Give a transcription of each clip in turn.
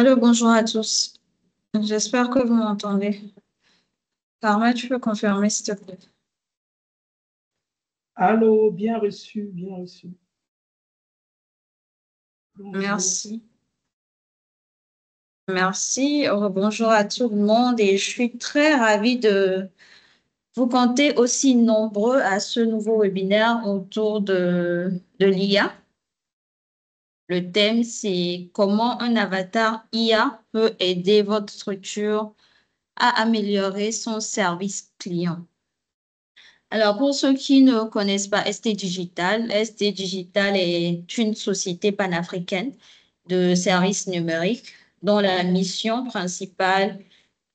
Allô, bonjour à tous. J'espère que vous m'entendez. Carmen, tu peux confirmer, s'il te plaît. Allô, bien reçu, bien reçu. Bonjour. Merci. Merci. Bonjour à tout le monde et je suis très ravie de vous compter aussi nombreux à ce nouveau webinaire autour de l'IA. Le thème, c'est comment un avatar IA peut aider votre structure à améliorer son service client. Alors, pour ceux qui ne connaissent pas ST Digital est une société panafricaine de services numériques dont la mission principale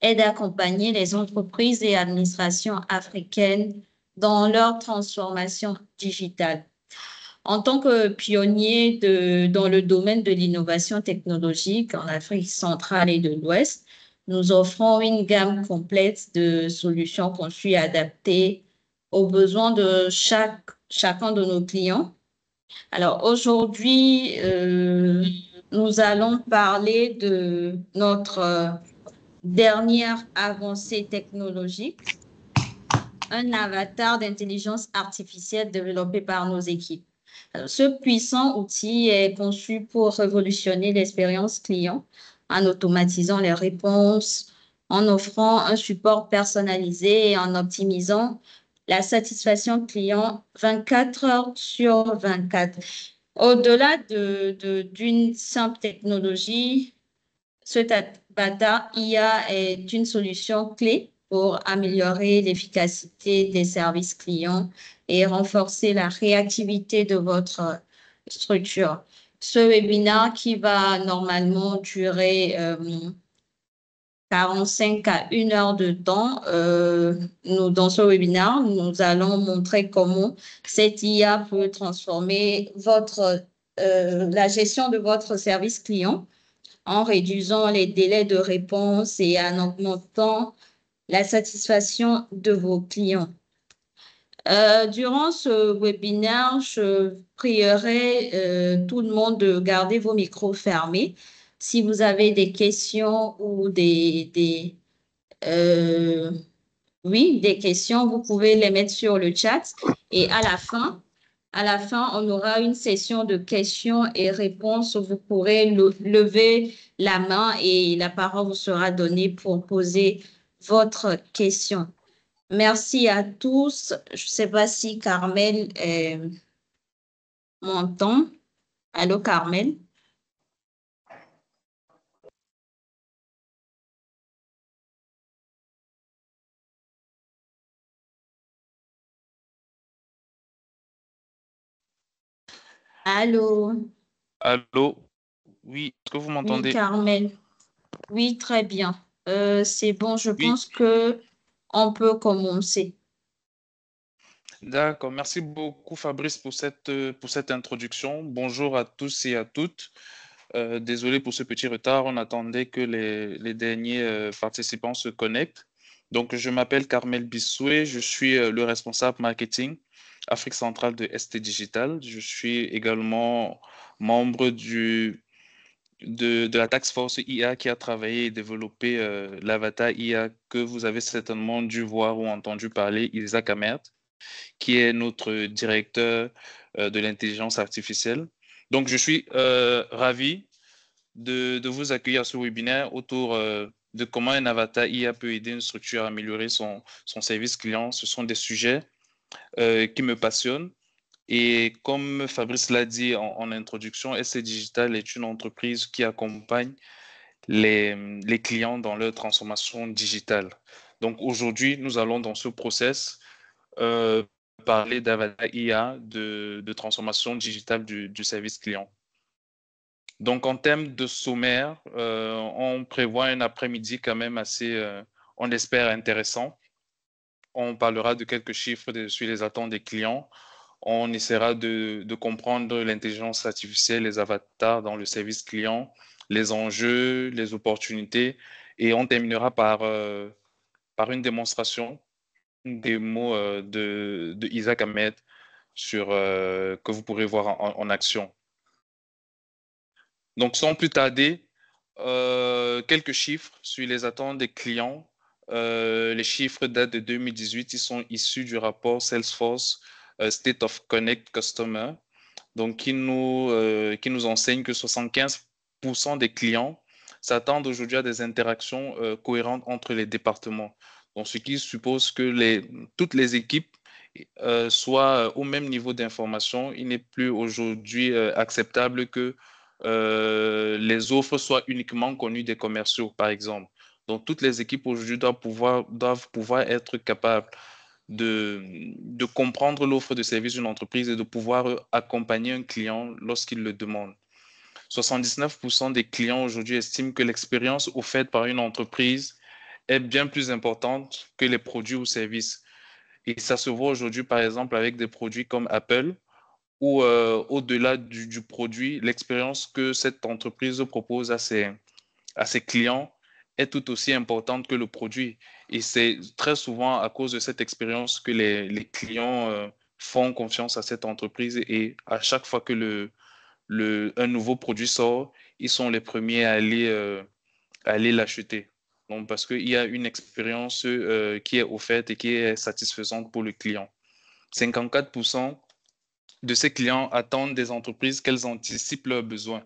est d'accompagner les entreprises et administrations africaines dans leur transformation digitale. En tant que pionnier dans le domaine de l'innovation technologique en Afrique centrale et de l'Ouest, nous offrons une gamme complète de solutions conçues et adaptées aux besoins de chacun de nos clients. Alors aujourd'hui, nous allons parler de notre dernière avancée technologique, un avatar d'intelligence artificielle développé par nos équipes. Alors, ce puissant outil est conçu pour révolutionner l'expérience client en automatisant les réponses, en offrant un support personnalisé et en optimisant la satisfaction client 24 heures sur 24. Au-delà d'une simple technologie, ce Bata IA est une solution clé pour améliorer l'efficacité des services clients et renforcer la réactivité de votre structure. Ce webinaire qui va normalement durer 45 à 1 heure de temps, dans ce webinaire, nous allons montrer comment cette IA peut transformer la gestion de votre service client en réduisant les délais de réponse et en augmentant la satisfaction de vos clients. Durant ce webinaire, je prierai tout le monde de garder vos micros fermés. Si vous avez des questions ou euh, oui, des questions, vous pouvez les mettre sur le chat. Et à la fin, on aura une session de questions et réponses où vous pourrez lever la main et la parole vous sera donnée pour poser votre question. Merci à tous. Je ne sais pas si Carmel m'entend. Allô, Carmel? Allô? Allô? Oui, est-ce que vous Oui, m'entendez? Carmel. Oui, très bien. C'est bon, je Oui, pense que on peut commencer. d'accord. Merci beaucoup, Fabrice, pour cette introduction. Bonjour à tous et à toutes. Désolé pour ce petit retard. On attendait que les derniers participants se connectent. Donc, je m'appelle Carmel Bissoué. Je suis le responsable marketing Afrique centrale de ST Digital. Je suis également membre de la task force IA qui a travaillé et développé l'avatar IA que vous avez certainement dû voir ou entendu parler, Isaac Amert, qui est notre directeur de l'intelligence artificielle. Donc, je suis ravi de vous accueillir à ce webinaire autour de comment un avatar IA peut aider une structure à améliorer son service client. Ce sont des sujets qui me passionnent. Et comme Fabrice l'a dit en introduction, SC Digital est une entreprise qui accompagne les clients dans leur transformation digitale. Donc aujourd'hui, nous allons dans ce process euh, parler d'Avatar IA, de transformation digitale du service client. Donc en termes de sommaire, on prévoit un après-midi quand même assez, on espère, intéressant. On parlera de quelques chiffres sur les attentes des clients. On essaiera de comprendre l'intelligence artificielle, les avatars dans le service client, les enjeux, les opportunités. Et on terminera par une démonstration, une démo de Isaac Ahmed que vous pourrez voir en action. Donc, sans plus tarder, Quelques chiffres sur les attentes des clients. Les chiffres datent de 2018. Ils sont issus du rapport Salesforce State of Connect Customer, donc qui nous enseigne que 75% des clients s'attendent aujourd'hui à des interactions cohérentes entre les départements. Donc, ce qui suppose que toutes les équipes soient au même niveau d'information. Il n'est plus aujourd'hui acceptable que les offres soient uniquement connues des commerciaux, par exemple. Donc, toutes les équipes aujourd'hui doivent pouvoir être capables de comprendre l'offre de service d'une entreprise et de pouvoir accompagner un client lorsqu'il le demande. 79% des clients aujourd'hui estiment que l'expérience offerte par une entreprise est bien plus importante que les produits ou services. Et ça se voit aujourd'hui, par exemple, avec des produits comme Apple, où au-delà du produit, l'expérience que cette entreprise propose à ses clients est tout aussi importante que le produit. Et c'est très souvent à cause de cette expérience que les clients font confiance à cette entreprise et à chaque fois que un nouveau produit sort, ils sont les premiers à aller l'acheter. Donc, parce qu'il y a une expérience qui est offerte et qui est satisfaisante pour le client. 54% de ces clients attendent des entreprises qu'elles anticipent leurs besoins.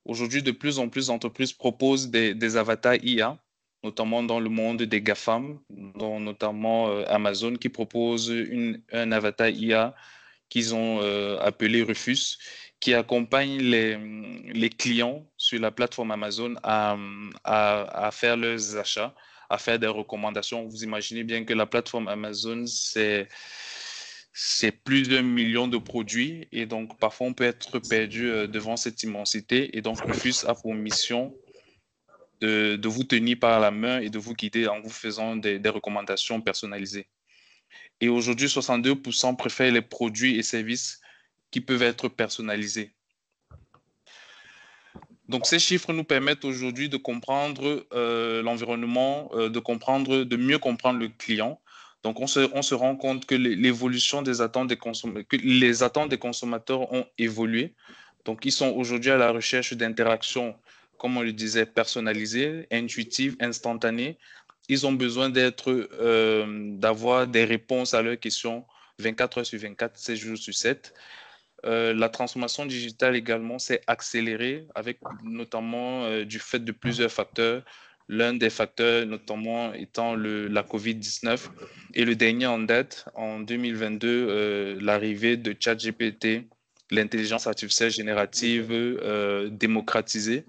Aujourd'hui, de plus en plus d'entreprises proposent des avatars IA, notamment dans le monde des GAFAM, dont notamment Amazon qui propose un avatar IA qu'ils ont appelé Rufus, qui accompagne les clients sur la plateforme Amazon à faire leurs achats, à faire des recommandations. Vous imaginez bien que la plateforme Amazon, c'est plusieurs millions de produits et donc parfois on peut être perdu devant cette immensité. Et donc Rufus a pour mission de vous tenir par la main et de vous guider en vous faisant des recommandations personnalisées. Et aujourd'hui, 62% préfèrent les produits et services qui peuvent être personnalisés. Donc, ces chiffres nous permettent aujourd'hui de comprendre l'environnement, de mieux comprendre le client. Donc, on se rend compte que l'évolution des attentes que les attentes des consommateurs ont évolué. Donc, ils sont aujourd'hui à la recherche d'interactions, comme on le disait, personnalisées, intuitives, instantanées. Ils ont besoin d'avoir des réponses à leurs questions 24 heures sur 24, 7 jours sur 7. La transformation digitale également s'est accélérée avec notamment du fait de plusieurs facteurs. L'un des facteurs notamment étant la COVID-19 et le dernier en date, en 2022, l'arrivée de ChatGPT, l'intelligence artificielle générative démocratisée,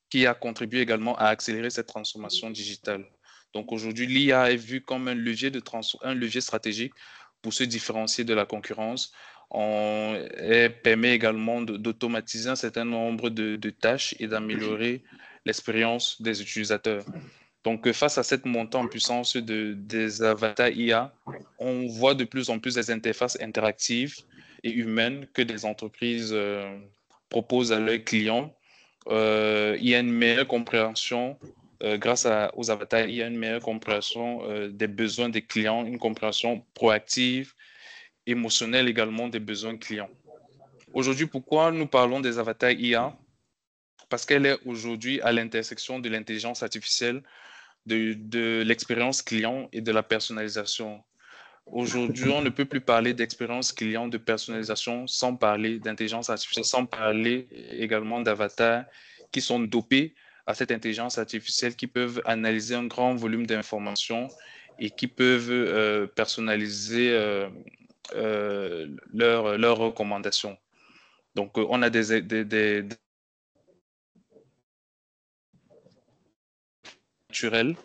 qui a contribué également à accélérer cette transformation digitale. Donc aujourd'hui, l'IA est vue comme un levier stratégique pour se différencier de la concurrence. Elle permet également d'automatiser un certain nombre de tâches et d'améliorer l'expérience des utilisateurs. Donc, face à cette montée en puissance des avatars IA, on voit de plus en plus des interfaces interactives et humaines que des entreprises proposent à leurs clients. Il y a une meilleure compréhension grâce aux avatars, il y a une meilleure compréhension des besoins des clients, une compréhension proactive, émotionnelle également des besoins clients. Aujourd'hui, pourquoi nous parlons des avatars IA? Parce qu'elle est aujourd'hui à l'intersection de l'intelligence artificielle, de l'expérience client et de la personnalisation. Aujourd'hui, on ne peut plus parler d'expérience client, de personnalisation sans parler d'intelligence artificielle, sans parler également d'avatars qui sont dopés à cette intelligence artificielle, qui peuvent analyser un grand volume d'informations et qui peuvent personnaliser leurs recommandations. Donc, on a des naturelles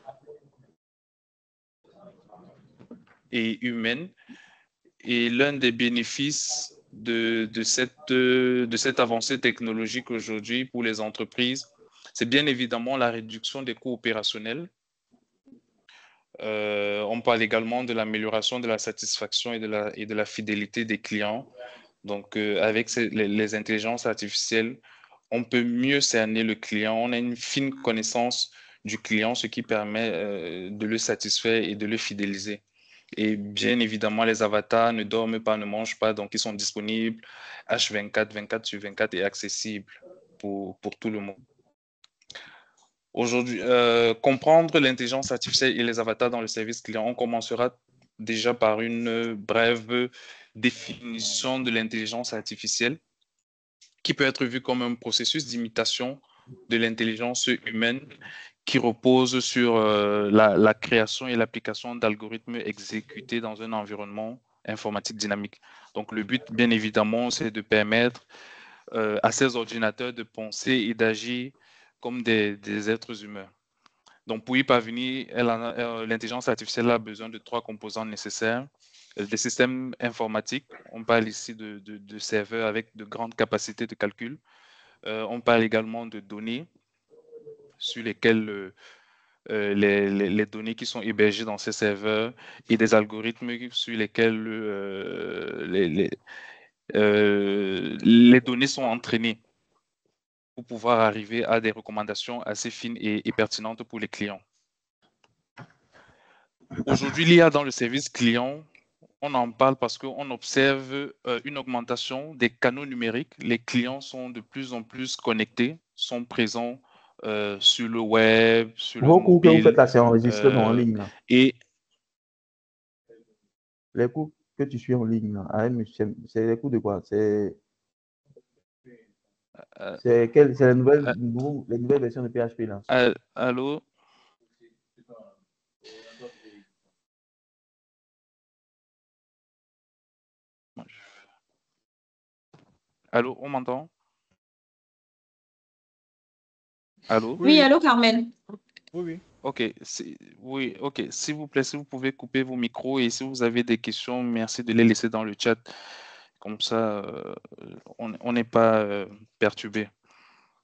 et humaines. Et l'un des bénéfices de cette avancée technologique aujourd'hui pour les entreprises, c'est bien évidemment la réduction des coûts opérationnels. On parle également de l'amélioration de la satisfaction et de la fidélité des clients. Donc, avec les intelligences artificielles, on peut mieux cerner le client. On a une fine connaissance du client, ce qui permet de le satisfaire et de le fidéliser. Et bien évidemment, les avatars ne dorment pas, ne mangent pas, donc ils sont disponibles H24, 24 sur 24 et accessibles pour tout le monde. Aujourd'hui, comprendre l'intelligence artificielle et les avatars dans le service client, on commencera déjà par une brève définition de l'intelligence artificielle qui peut être vue comme un processus d'imitation de l'intelligence humaine qui repose sur la création et l'application d'algorithmes exécutés dans un environnement informatique dynamique. Donc, le but, bien évidemment, c'est de permettre à ces ordinateurs de penser et d'agir comme des êtres humains. Donc, pour y parvenir, l'intelligence artificielle a besoin de trois composants nécessaires. Des systèmes informatiques, on parle ici de serveurs avec de grandes capacités de calcul. On parle également de données sur lesquelles les données qui sont hébergées dans ces serveurs et des algorithmes sur lesquels les données sont entraînées pour pouvoir arriver à des recommandations assez fines et pertinentes pour les clients. Aujourd'hui, l'IA dans le service client, on en parle parce qu'on observe une augmentation des canaux numériques. Les clients sont de plus en plus connectés, sont présents sur le web, sur le Vos cours que vous faites mobile. là, c'est enregistré en ligne. Là. Et les cours que tu suis en ligne, là, c'est les cours de quoi? C'est les nouvelles versions de PHP là. Allô? Allô, on m'entend? Allô? Oui, allô, Carmen. Oui. Ok, oui, ok. S'il vous plaît, si vous pouvez couper vos micros et si vous avez des questions, merci de les laisser dans le chat. Comme ça, on n'est pas perturbé.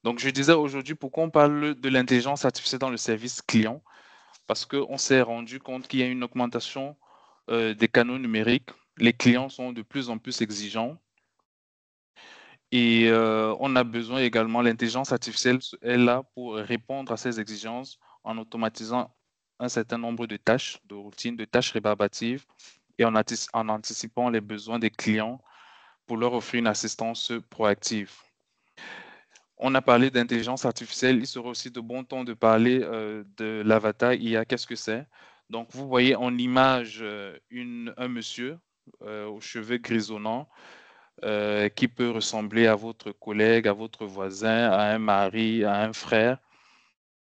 Donc, je disais aujourd'hui, pourquoi on parle de l'intelligence artificielle dans le service client? Parce qu'on s'est rendu compte qu'il y a une augmentation des canaux numériques. Les clients sont de plus en plus exigeants. Et on a besoin également, l'intelligence artificielle est là pour répondre à ces exigences en automatisant un certain nombre de tâches, de routines, de tâches rébarbatives et en anticipant les besoins des clients pour leur offrir une assistance proactive. On a parlé d'intelligence artificielle, il serait aussi de bon ton de parler de l'avatar IA. Qu'est-ce que c'est? Donc, vous voyez en image un monsieur aux cheveux grisonnants qui peut ressembler à votre collègue, à votre voisin, à un mari, à un frère.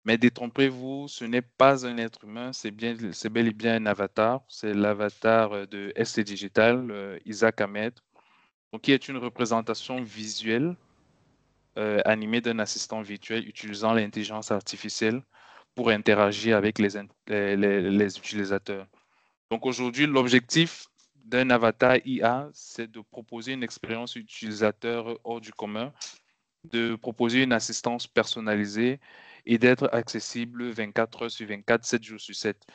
Mais détrompez-vous, ce n'est pas un être humain, c'est bel et bien un avatar. C'est l'avatar de ST Digital, Isaac Ahmed, donc, qui est une représentation visuelle animée d'un assistant virtuel utilisant l'intelligence artificielle pour interagir avec les utilisateurs. Donc aujourd'hui, l'objectif d'un avatar IA, c'est de proposer une expérience utilisateur hors du commun, de proposer une assistance personnalisée et d'être accessible 24 heures sur 24, 7 jours sur 7.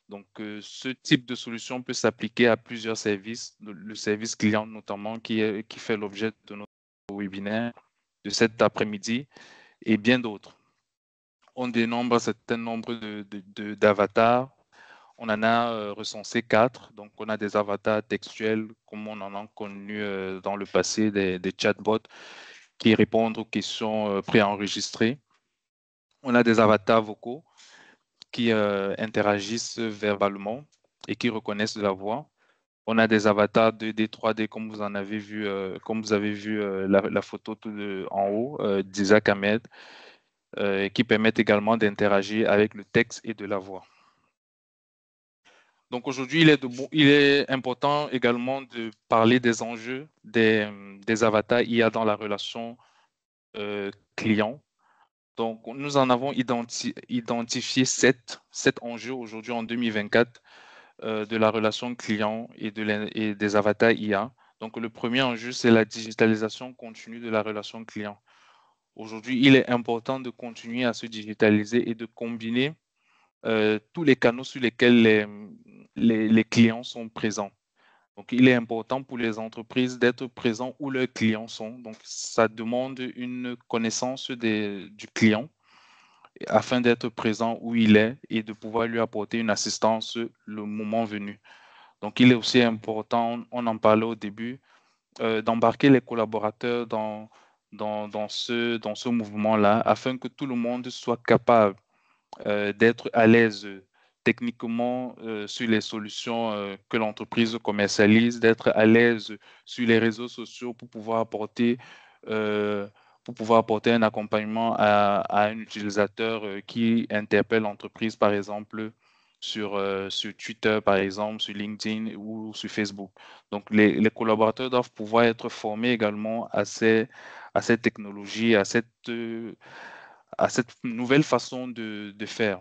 Donc, ce type de solution peut s'appliquer à plusieurs services, le service client notamment, qui fait l'objet de notre webinaire de cet après-midi, et bien d'autres. On dénombre un certain nombre d'avatars. On en a recensé 4. Donc, on a des avatars textuels, comme on en a connu dans le passé, des chatbots qui répondent aux questions préenregistrées. On a des avatars vocaux qui interagissent verbalement et qui reconnaissent la voix. On a des avatars 2D, 3D, comme vous en avez vu, la photo en haut d'Isaac Ahmed, qui permettent également d'interagir avec le texte et de la voix. Donc aujourd'hui, il est important également de parler des enjeux des avatars IA dans la relation client. Donc nous en avons identifié sept enjeux aujourd'hui en 2024 de la relation client et des avatars IA. Donc le premier enjeu, c'est la digitalisation continue de la relation client. Aujourd'hui, il est important de continuer à se digitaliser et de combiner tous les canaux sur lesquels les clients sont présents. Donc, il est important pour les entreprises d'être présents où leurs clients sont. Donc, ça demande une connaissance du client afin d'être présent où il est et de pouvoir lui apporter une assistance le moment venu. Donc, il est aussi important, on en parlait au début, d'embarquer les collaborateurs dans ce mouvement-là afin que tout le monde soit capable d'être à l'aise techniquement sur les solutions que l'entreprise commercialise, d'être à l'aise sur les réseaux sociaux euh, pour pouvoir apporter un accompagnement à un utilisateur qui interpelle l'entreprise, par exemple, sur Twitter, par exemple, sur LinkedIn ou sur Facebook. Donc, les collaborateurs doivent pouvoir être formés également à cette technologie, à cette nouvelle façon de faire.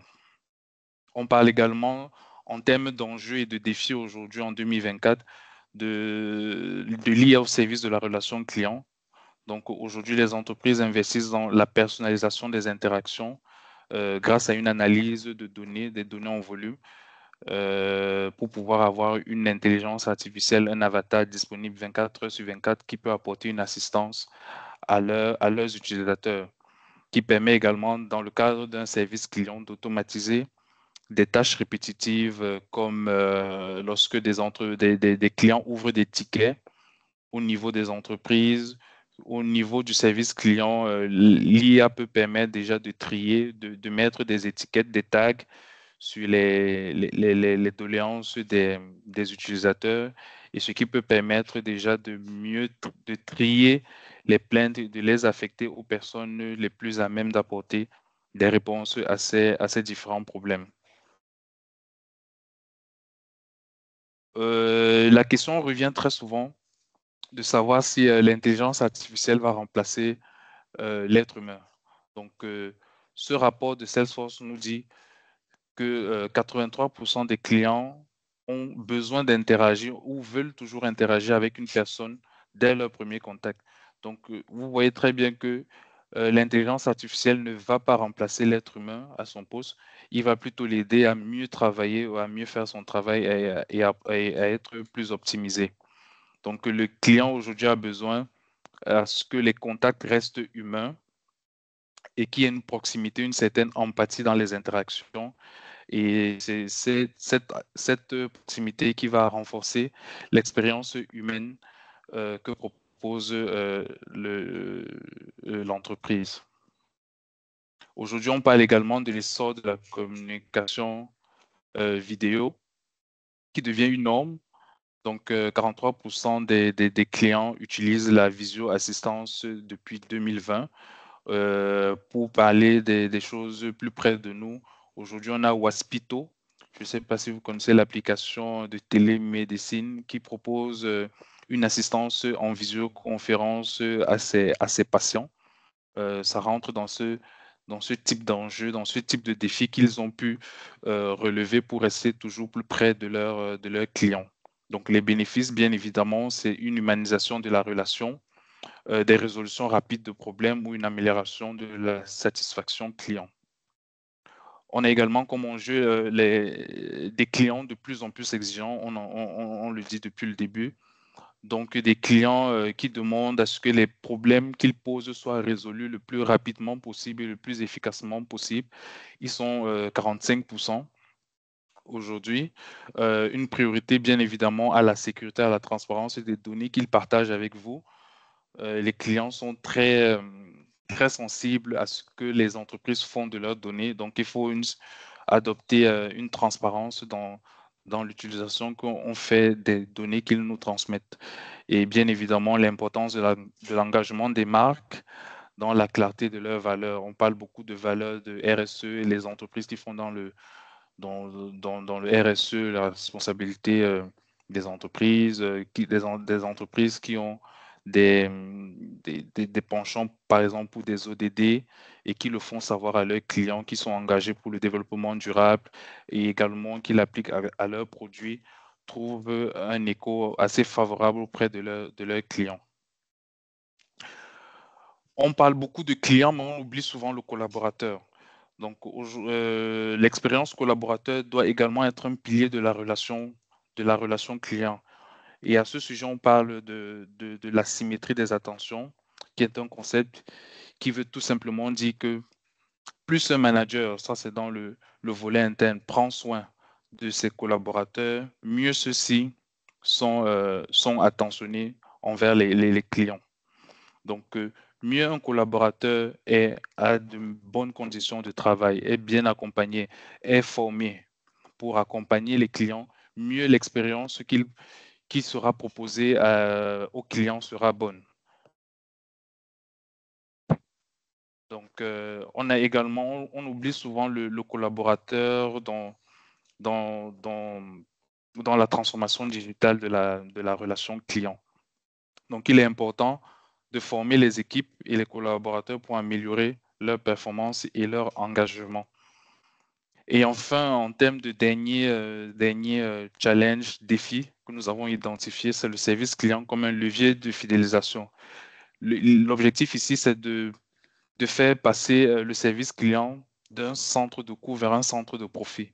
On parle également en termes d'enjeux et de défis aujourd'hui en 2024 de l'IA au service de la relation client. Donc aujourd'hui, les entreprises investissent dans la personnalisation des interactions grâce à une analyse de données, des données en volume, pour pouvoir avoir une intelligence artificielle, un avatar disponible 24 heures sur 24 qui peut apporter une assistance à leurs utilisateurs, qui permet également, dans le cadre d'un service client, d'automatiser des tâches répétitives comme lorsque des clients ouvrent des tickets au niveau des entreprises, au niveau du service client, l'IA peut permettre déjà de trier, de mettre des étiquettes, des tags sur les doléances des utilisateurs, et ce qui peut permettre déjà de mieux de trier les plaintes et de les affecter aux personnes les plus à même d'apporter des réponses à ces différents problèmes. La question revient très souvent de savoir si l'intelligence artificielle va remplacer l'être humain. Donc, ce rapport de Salesforce nous dit que 83% des clients ont besoin d'interagir ou veulent toujours interagir avec une personne dès leur premier contact. Donc, vous voyez très bien que l'intelligence artificielle ne va pas remplacer l'être humain à son poste. Il va plutôt l'aider à mieux travailler ou à mieux faire son travail et à être plus optimisé. Donc, le client aujourd'hui a besoin à ce que les contacts restent humains et qu'il y ait une proximité, une certaine empathie dans les interactions. Et c'est cette proximité qui va renforcer l'expérience humaine que propose l'entreprise. Aujourd'hui, on parle également de l'essor de la communication vidéo qui devient une norme. Donc, 43% des clients utilisent la visio-assistance depuis 2020 pour parler des choses plus près de nous. Aujourd'hui, on a Waspito. Je ne sais pas si vous connaissez l'application de télémédecine qui propose une assistance en visioconférence à ses patients. Ça rentre dans ce type d'enjeu, dans ce type de défi qu'ils ont pu relever pour rester toujours plus près de leurs clients. Donc, les bénéfices, bien évidemment, c'est une humanisation de la relation, des résolutions rapides de problèmes ou une amélioration de la satisfaction client. On a également comme enjeu des clients de plus en plus exigeants, on le dit depuis le début. Donc, des clients qui demandent à ce que les problèmes qu'ils posent soient résolus le plus rapidement possible et le plus efficacement possible. Ils sont 45% aujourd'hui. Une priorité, bien évidemment, à la sécurité, à la transparence et des données qu'ils partagent avec vous. Les clients sont très sensibles à ce que les entreprises font de leurs données. Donc, il faut adopter une transparence dans l'utilisation qu'on fait des données qu'ils nous transmettent. Et bien évidemment, l'importance de l'engagement des marques dans la clarté de leurs valeurs. On parle beaucoup de valeurs de RSE et les entreprises qui font dans le RSE, la responsabilité des entreprises, des entreprises qui ont des penchants, par exemple, pour des ODD et qui le font savoir à leurs clients, qui sont engagés pour le développement durable et également qui l'appliquent à leurs produits, trouvent un écho assez favorable auprès de leurs clients. On parle beaucoup de clients, mais on oublie souvent le collaborateur. Donc, l'expérience collaborateur doit également être un pilier de la relation client. Et à ce sujet, on parle de la symétrie des attentions, qui est un concept qui veut tout simplement dire que plus un manager, ça c'est dans le volet interne, prend soin de ses collaborateurs, mieux ceux-ci sont attentionnés envers les clients. Donc, mieux un collaborateur a de bonnes conditions de travail, est bien accompagné, est formé pour accompagner les clients, mieux l'expérience qui sera proposée aux clients sera bonne. Donc, on a également, on oublie souvent le collaborateur dans la transformation digitale de la relation client. Donc, il est important de former les équipes et les collaborateurs pour améliorer leur performance et leur engagement. Et enfin, en termes de dernier challenge, défi que nous avons identifié, c'est le service client comme un levier de fidélisation. L'objectif ici, c'est de faire passer le service client d'un centre de coût vers un centre de profit.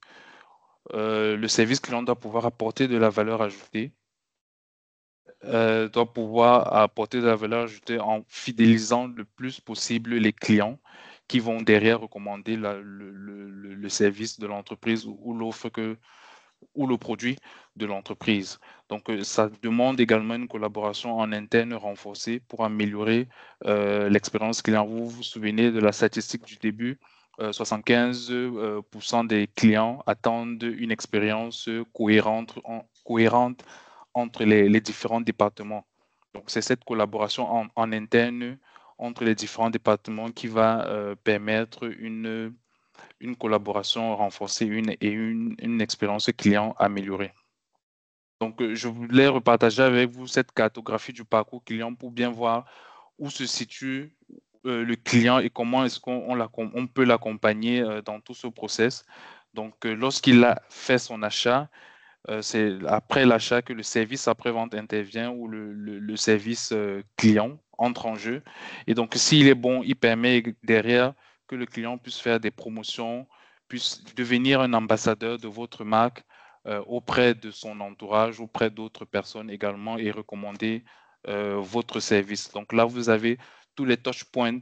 Le service client doit pouvoir apporter de la valeur ajoutée, doit pouvoir apporter de la valeur ajoutée en fidélisant le plus possible les clients qui vont derrière recommander le service de l'entreprise ou l'offre ou le produit de l'entreprise. Donc, ça demande également une collaboration en interne renforcée pour améliorer l'expérience client. Vous vous souvenez de la statistique du début, 75% des clients attendent une expérience cohérente entre les différents départements. Donc, c'est cette collaboration en interne entre les différents départements qui va permettre une collaboration renforcée une expérience client améliorée. Donc, je voulais repartager avec vous cette cartographie du parcours client pour bien voir où se situe le client et comment est-ce qu'on peut l'accompagner dans tout ce process. Donc, lorsqu'il a fait son achat, c'est après l'achat que le service après-vente intervient ou le service client entre en jeu. Et donc, s'il est bon, il permet derrière que le client puisse faire des promotions, puisse devenir un ambassadeur de votre marque auprès de son entourage, auprès d'autres personnes également et recommander votre service. Donc là, vous avez tous les touch points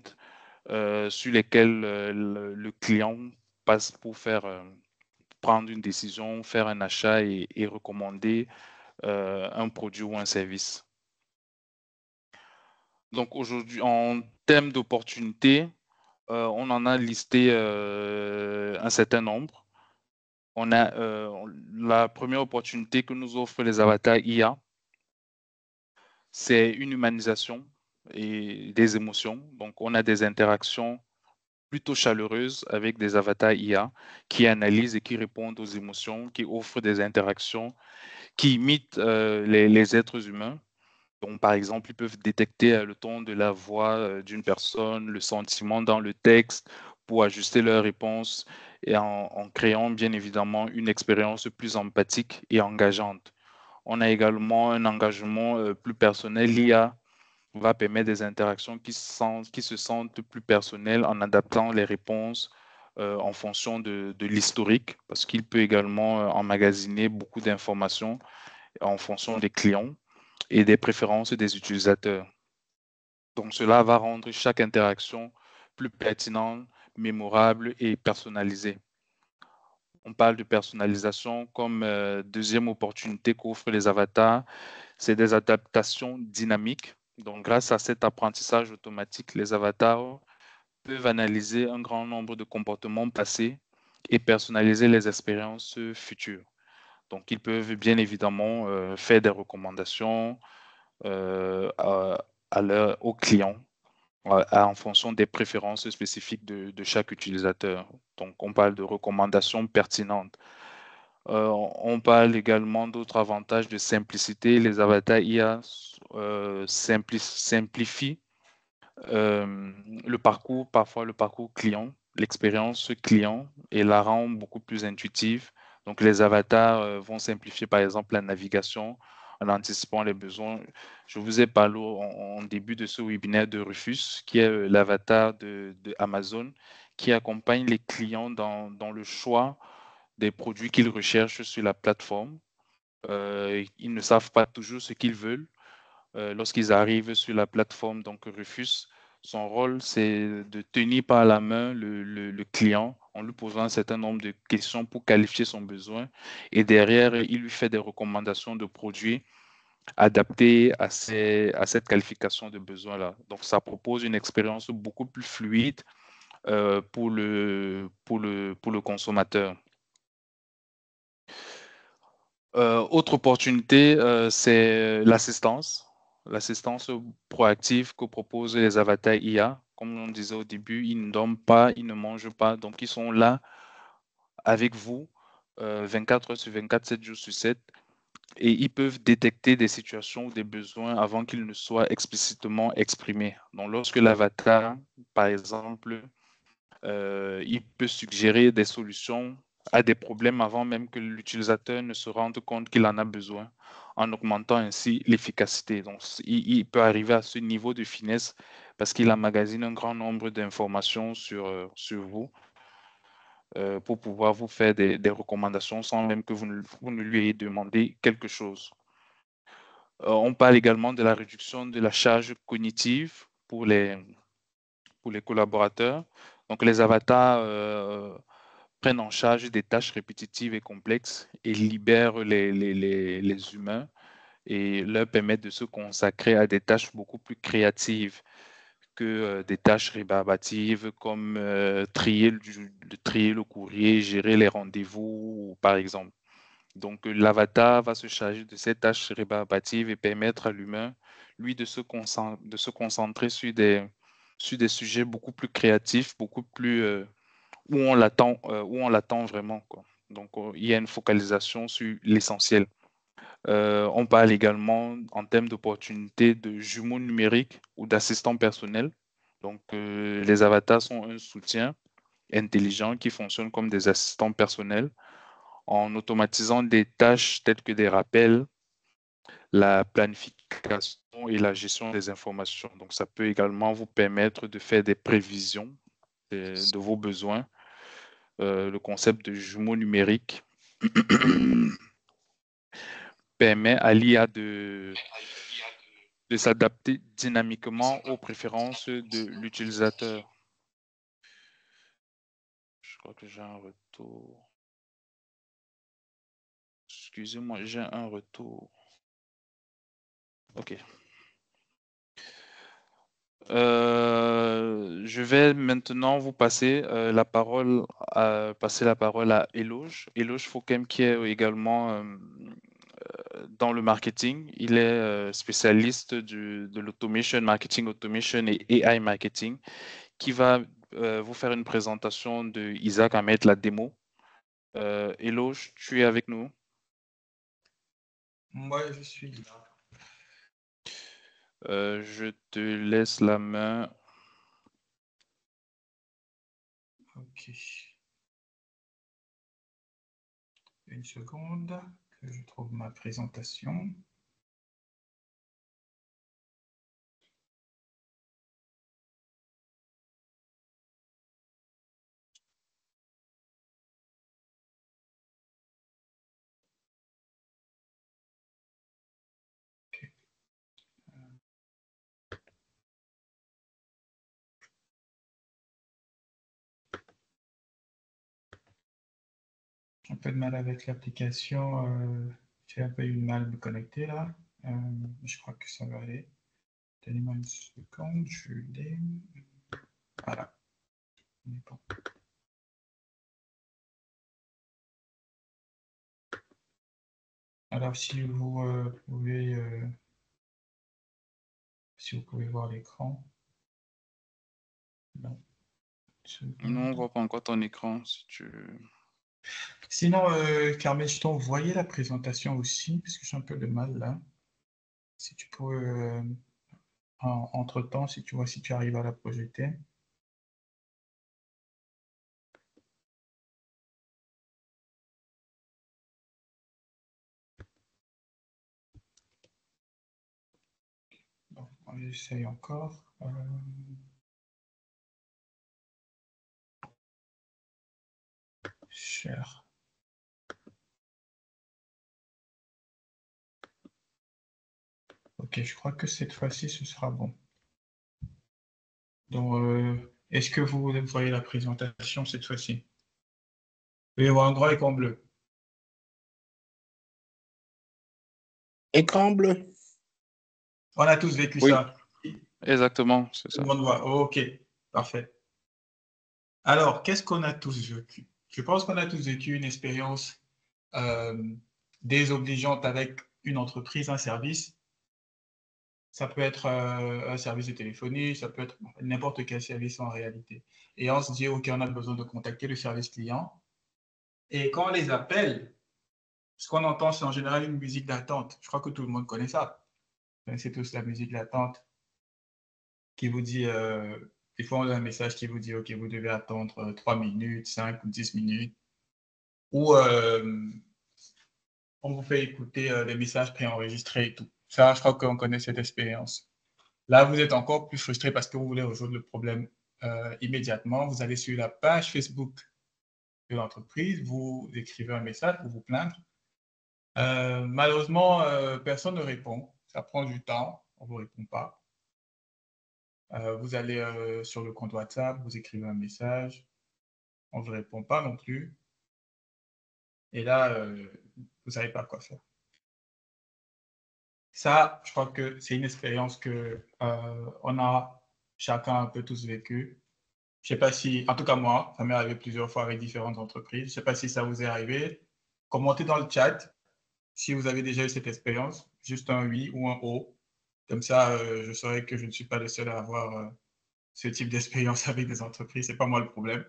sur lesquels le client passe pour prendre une décision, faire un achat et recommander un produit ou un service. Donc aujourd'hui, en termes d'opportunités, on en a listé un certain nombre. On a la première opportunité que nous offrent les avatars IA, c'est une humanisation et des émotions. Donc on a des interactions plutôt chaleureuses avec des avatars IA qui analysent et qui répondent aux émotions, qui offrent des interactions qui imitent les êtres humains. Donc, par exemple, ils peuvent détecter le ton de la voix d'une personne, le sentiment dans le texte pour ajuster leur réponse et en créant bien évidemment une expérience plus empathique et engageante. On a également un engagement plus personnel. L'IA va permettre des interactions qui se sentent plus personnelles en adaptant les réponses en fonction de l'historique, parce qu'il peut également emmagasiner beaucoup d'informations en fonction des clients et des préférences des utilisateurs. Donc, cela va rendre chaque interaction plus pertinente, mémorable et personnalisée. On parle de personnalisation comme deuxième opportunité qu'offrent les avatars. C'est des adaptations dynamiques. Donc, grâce à cet apprentissage automatique, les avatars peuvent analyser un grand nombre de comportements passés et personnaliser les expériences futures. Donc, ils peuvent bien évidemment faire des recommandations aux clients en fonction des préférences spécifiques de chaque utilisateur. Donc, on parle de recommandations pertinentes. On parle également d'autres avantages de simplicité. Les avatars IA simplifient parfois le parcours client, l'expérience client et la rend beaucoup plus intuitive. Donc, les avatars vont simplifier, par exemple, la navigation en anticipant les besoins. Je vous ai parlé en début de ce webinaire de Rufus, qui est l'avatar de Amazon, qui accompagne les clients dans le choix des produits qu'ils recherchent sur la plateforme. Ils ne savent pas toujours ce qu'ils veulent lorsqu'ils arrivent sur la plateforme. Donc, Rufus, son rôle, c'est de tenir par la main le client en lui posant un certain nombre de questions pour qualifier son besoin. Et derrière, il lui fait des recommandations de produits adapté à cette qualification de besoin-là. Donc, ça propose une expérience beaucoup plus fluide pour le consommateur. Autre opportunité, c'est l'assistance proactive que proposent les avatars IA. Comme on disait au début, ils ne dorment pas, ils ne mangent pas, donc ils sont là avec vous 24 heures sur 24, 7 jours sur 7, et ils peuvent détecter des situations ou des besoins avant qu'ils ne soient explicitement exprimés. Donc, lorsque l'avatar, par exemple, il peut suggérer des solutions à des problèmes avant même que l'utilisateur ne se rende compte qu'il en a besoin, en augmentant ainsi l'efficacité. Donc, il peut arriver à ce niveau de finesse parce qu'il emmagasine un grand nombre d'informations sur vous pour pouvoir vous faire des recommandations sans même que vous ne lui ayez demandé quelque chose. On parle également de la réduction de la charge cognitive pour les collaborateurs. Donc, les avatars prennent en charge des tâches répétitives et complexes et libèrent les humains et leur permettent de se consacrer à des tâches beaucoup plus créatives que des tâches rébarbatives comme trier le courrier, gérer les rendez-vous, par exemple. Donc, l'avatar va se charger de ces tâches rébarbatives et permettre à l'humain, lui, de se concentrer sur des sujets beaucoup plus créatifs, beaucoup plus où on l'attend vraiment, quoi. Donc, il y a une focalisation sur l'essentiel. On parle également en termes d'opportunités de jumeaux numériques ou d'assistants personnels. Donc, les avatars sont un soutien intelligent qui fonctionne comme des assistants personnels en automatisant des tâches telles que des rappels, la planification et la gestion des informations. Donc, ça peut également vous permettre de faire des prévisions de vos besoins. Le concept de jumeaux numériques permet à l'IA de s'adapter dynamiquement aux préférences de l'utilisateur. Je crois que j'ai un retour. Excusez-moi, j'ai un retour. OK. Je vais maintenant vous passer la parole à Eloge. Eloge Fouquem, qui est également dans le marketing. Il est spécialiste de l'automation, marketing automation et AI marketing, qui va vous faire une présentation de Isaac Ahmed, la démo. Eloge, tu es avec nous? Moi, je suis là. Je te laisse la main. Ok. Une seconde, que je trouve ma présentation. Ok. Un peu de mal avec l'application. J'ai un peu eu de mal à me connecter là. Je crois que ça va aller. Donnez-moi une seconde, je l'ai. Voilà. On est bon. Alors, si vous pouvez voir l'écran. Non. Non, on ne voit pas encore ton écran, si tu... Sinon, Carmel, je t'ai envoyé la présentation aussi, parce que j'ai un peu de mal là. Si tu peux, entre-temps, si tu vois si tu arrives à la projeter. Bon, on essaye encore. Cher. Ok, je crois que cette fois-ci, ce sera bon. Donc, est-ce que vous voyez la présentation cette fois-ci? Vous pouvez voir un grand écran bleu. Écran bleu. On a tous vécu Oui, ça. exactement, c'est Tout ça. le monde voit. OK, parfait. Alors, qu'est-ce qu'on a tous vécu? Je pense qu'on a tous vécu une expérience désobligeante avec une entreprise, un service. Ça peut être un service de téléphonie, ça peut être n'importe quel service en réalité. Et on se dit, OK, on a besoin de contacter le service client. Et quand on les appelle, ce qu'on entend, c'est en général une musique d'attente. Je crois que tout le monde connaît ça. Vous connaissez tous la musique d'attente qui vous dit, des fois on a un message qui vous dit, OK, vous devez attendre 3 minutes, 5 ou 10 minutes. Ou on vous fait écouter des messages préenregistrés et tout. Ça, je crois qu'on connaît cette expérience. Là, vous êtes encore plus frustré parce que vous voulez résoudre le problème immédiatement. Vous allez sur la page Facebook de l'entreprise, vous écrivez un message pour vous plaindre. Malheureusement, personne ne répond. Ça prend du temps, on ne vous répond pas. Vous allez sur le compte WhatsApp, vous écrivez un message, on ne vous répond pas non plus. Et là, vous ne savez pas quoi faire. Ça, je crois que c'est une expérience que on a chacun un peu tous vécu. Je ne sais pas si, en tout cas moi, ça m'est arrivé plusieurs fois avec différentes entreprises. Je ne sais pas si ça vous est arrivé. Commentez dans le chat si vous avez déjà eu cette expérience, juste un oui ou un O. Comme ça, je saurai que je ne suis pas le seul à avoir ce type d'expérience avec des entreprises. Ce n'est pas moi le problème.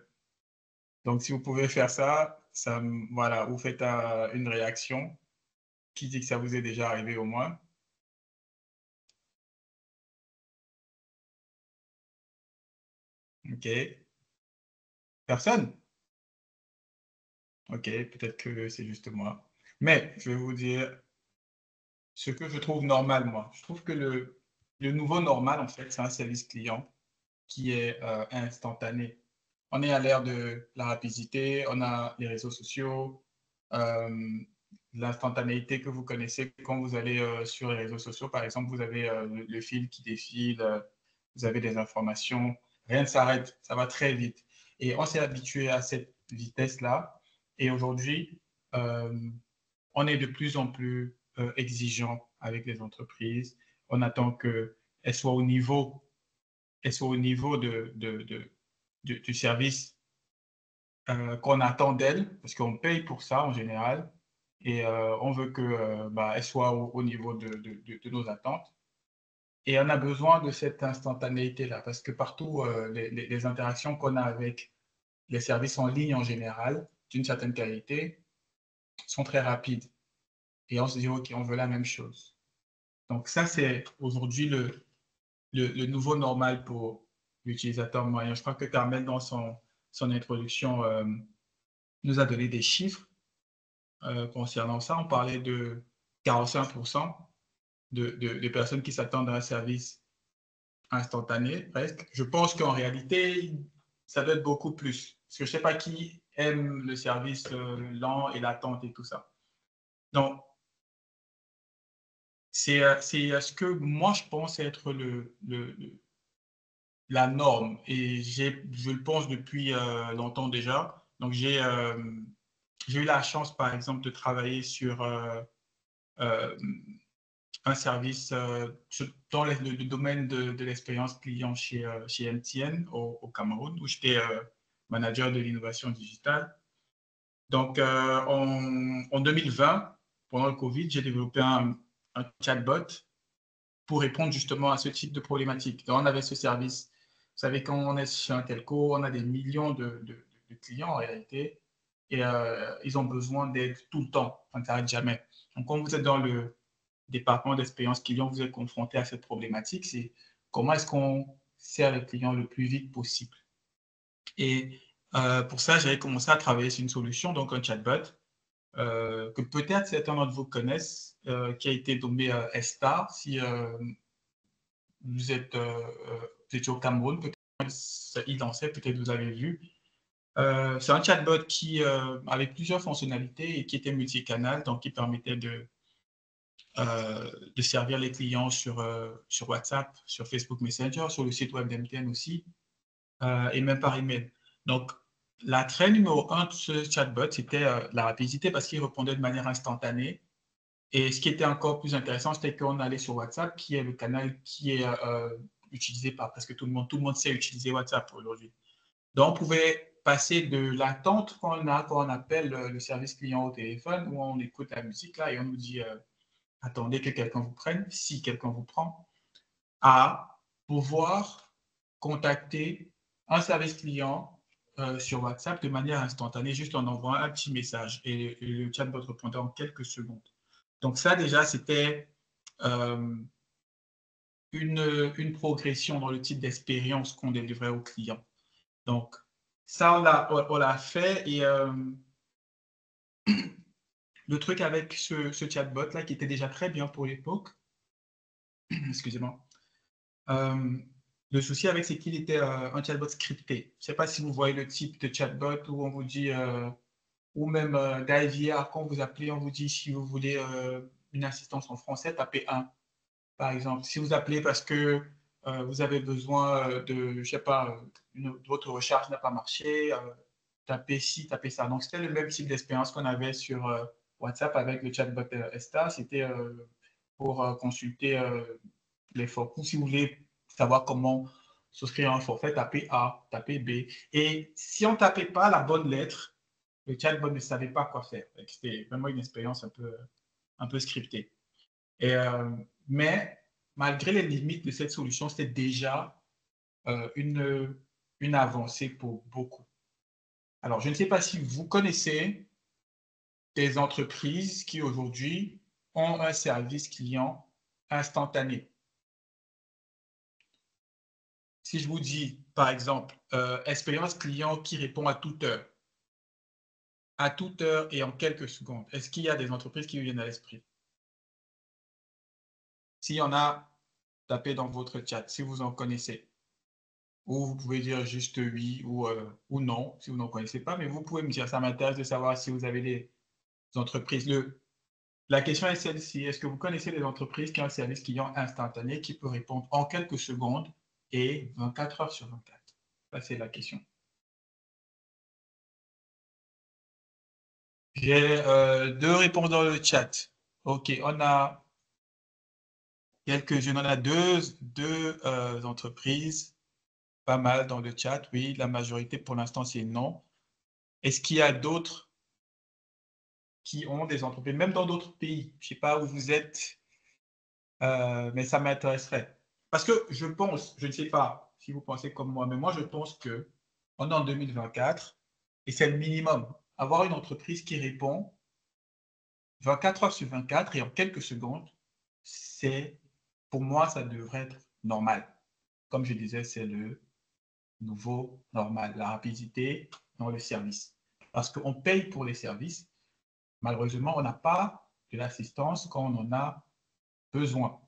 Donc, si vous pouvez faire ça, voilà, vous faites une réaction qui dit que ça vous est déjà arrivé au moins. OK. Personne? OK, peut-être que c'est juste moi. Mais je vais vous dire ce que je trouve normal, moi. Je trouve que le nouveau normal, en fait, c'est un service client qui est instantané. On est à l'ère de la rapidité, on a les réseaux sociaux, l'instantanéité que vous connaissez quand vous allez sur les réseaux sociaux. Par exemple, vous avez le fil qui défile, vous avez des informations, rien ne s'arrête, ça va très vite. Et on s'est habitué à cette vitesse-là. Et aujourd'hui, on est de plus en plus exigeant avec les entreprises. On attend qu'elles soient au niveau, du service qu'on attend d'elles, parce qu'on paye pour ça en général, et on veut qu'elles soient au niveau de nos attentes. Et on a besoin de cette instantanéité-là, parce que partout, les interactions qu'on a avec les services en ligne en général, d'une certaine qualité, sont très rapides. Et on se dit, OK, on veut la même chose. Donc ça, c'est aujourd'hui le nouveau normal pour l'utilisateur moyen. Je crois que Carmel, dans son introduction, nous a donné des chiffres concernant ça. On parlait de 45% de personnes qui s'attendent à un service instantané, presque. Je pense qu'en réalité, ça doit être beaucoup plus. Parce que je ne sais pas qui aime le service lent et l'attente et tout ça. Donc, c'est ce que moi, je pense être la norme. Et je le pense depuis longtemps déjà. Donc, j'ai eu la chance, par exemple, de travailler sur euh, un service dans le domaine de l'expérience client chez MTN au Cameroun, où j'étais manager de l'innovation digitale. Donc, en 2020, pendant le Covid, j'ai développé un chatbot pour répondre justement à ce type de problématique. Donc, on avait ce service. Vous savez, quand on est chez un telco, on a des millions de clients en réalité et ils ont besoin d'aide tout le temps. Ça ne s'arrête jamais. Donc, quand vous êtes dans le département d'expérience client, vous êtes confronté à cette problématique, c'est comment est-ce qu'on sert les clients le plus vite possible. Et pour ça, j'avais commencé à travailler sur une solution, donc un chatbot, que peut-être certains d'entre vous connaissent, qui a été nommé S-Star. Si vous étiez au Cameroun, peut-être il lançait, peut-être vous avez vu. C'est un chatbot qui avait plusieurs fonctionnalités et qui était multicanal, donc qui permettait de servir les clients sur WhatsApp, sur Facebook Messenger, sur le site web d'MTN aussi, et même par email. Donc, l'attrait numéro un de ce chatbot, c'était la rapidité parce qu'il répondait de manière instantanée Et ce qui était encore plus intéressant, c'était qu'on allait sur WhatsApp, qui est le canal qui est utilisé par presque tout le monde. Tout le monde sait utiliser WhatsApp aujourd'hui. Donc, on pouvait passer de l'attente qu'on a quand on appelle le service client au téléphone, où on écoute la musique là et on nous dit attendez que quelqu'un vous prenne, si quelqu'un vous prend, à pouvoir contacter un service client sur WhatsApp de manière instantanée, juste en envoyant un petit message et le chatbot répondait en quelques secondes. Donc ça, déjà, c'était une progression dans le type d'expérience qu'on délivrait aux clients. Donc, ça, on l'a fait. Et le truc avec ce chatbot-là, qui était déjà très bien pour l'époque, excusez-moi, le souci avec, c'est qu'il était un chatbot scripté. Je ne sais pas si vous voyez le type de chatbot où on vous dit, ou même d'IVR, quand vous appelez, on vous dit si vous voulez une assistance en français, tapez 1. Par exemple, si vous appelez parce que vous avez besoin de, je ne sais pas, votre recharge n'a pas marché, tapez ci, tapez ça. Donc, c'était le même type d'expérience qu'on avait sur WhatsApp avec le chatbot Esta. C'était pour consulter les forfaits. Si vous voulez savoir comment souscrire un forfait, tapez A, tapez B. Et si on ne tapait pas la bonne lettre, le chatbot ne savait pas quoi faire. C'était vraiment une expérience un peu scriptée. Et, mais malgré les limites de cette solution, c'était déjà une avancée pour beaucoup. Alors, je ne sais pas si vous connaissez des entreprises qui aujourd'hui ont un service client instantané. Si je vous dis, par exemple, expérience client qui répond à toute heure et en quelques secondes, est-ce qu'il y a des entreprises qui vous viennent à l'esprit? S'il y en a, tapez dans votre chat si vous en connaissez. Ou vous pouvez dire juste oui ou non si vous n'en connaissez pas, mais vous pouvez me dire, ça m'intéresse de savoir si vous avez des entreprises. La question est celle-ci, est-ce que vous connaissez des entreprises qui ont un service client instantané qui peut répondre en quelques secondes et 24 heures sur 24? Ça, c'est la question. J'ai 2 réponses dans le chat. OK, on a quelques-unes, on a deux entreprises, pas mal dans le chat, oui, la majorité pour l'instant c'est non. Est-ce qu'il y a d'autres qui ont des entreprises, même dans d'autres pays? Je ne sais pas où vous êtes, mais ça m'intéresserait. Parce que je pense, je ne sais pas si vous pensez comme moi, mais moi je pense qu'on est en 2024 et c'est le minimum. Avoir une entreprise qui répond 24 heures sur 24 et en quelques secondes, pour moi, ça devrait être normal. Comme je disais, c'est le nouveau normal, la rapidité dans le service. Parce qu'on paye pour les services. Malheureusement, on n'a pas de l'assistance quand on en a besoin.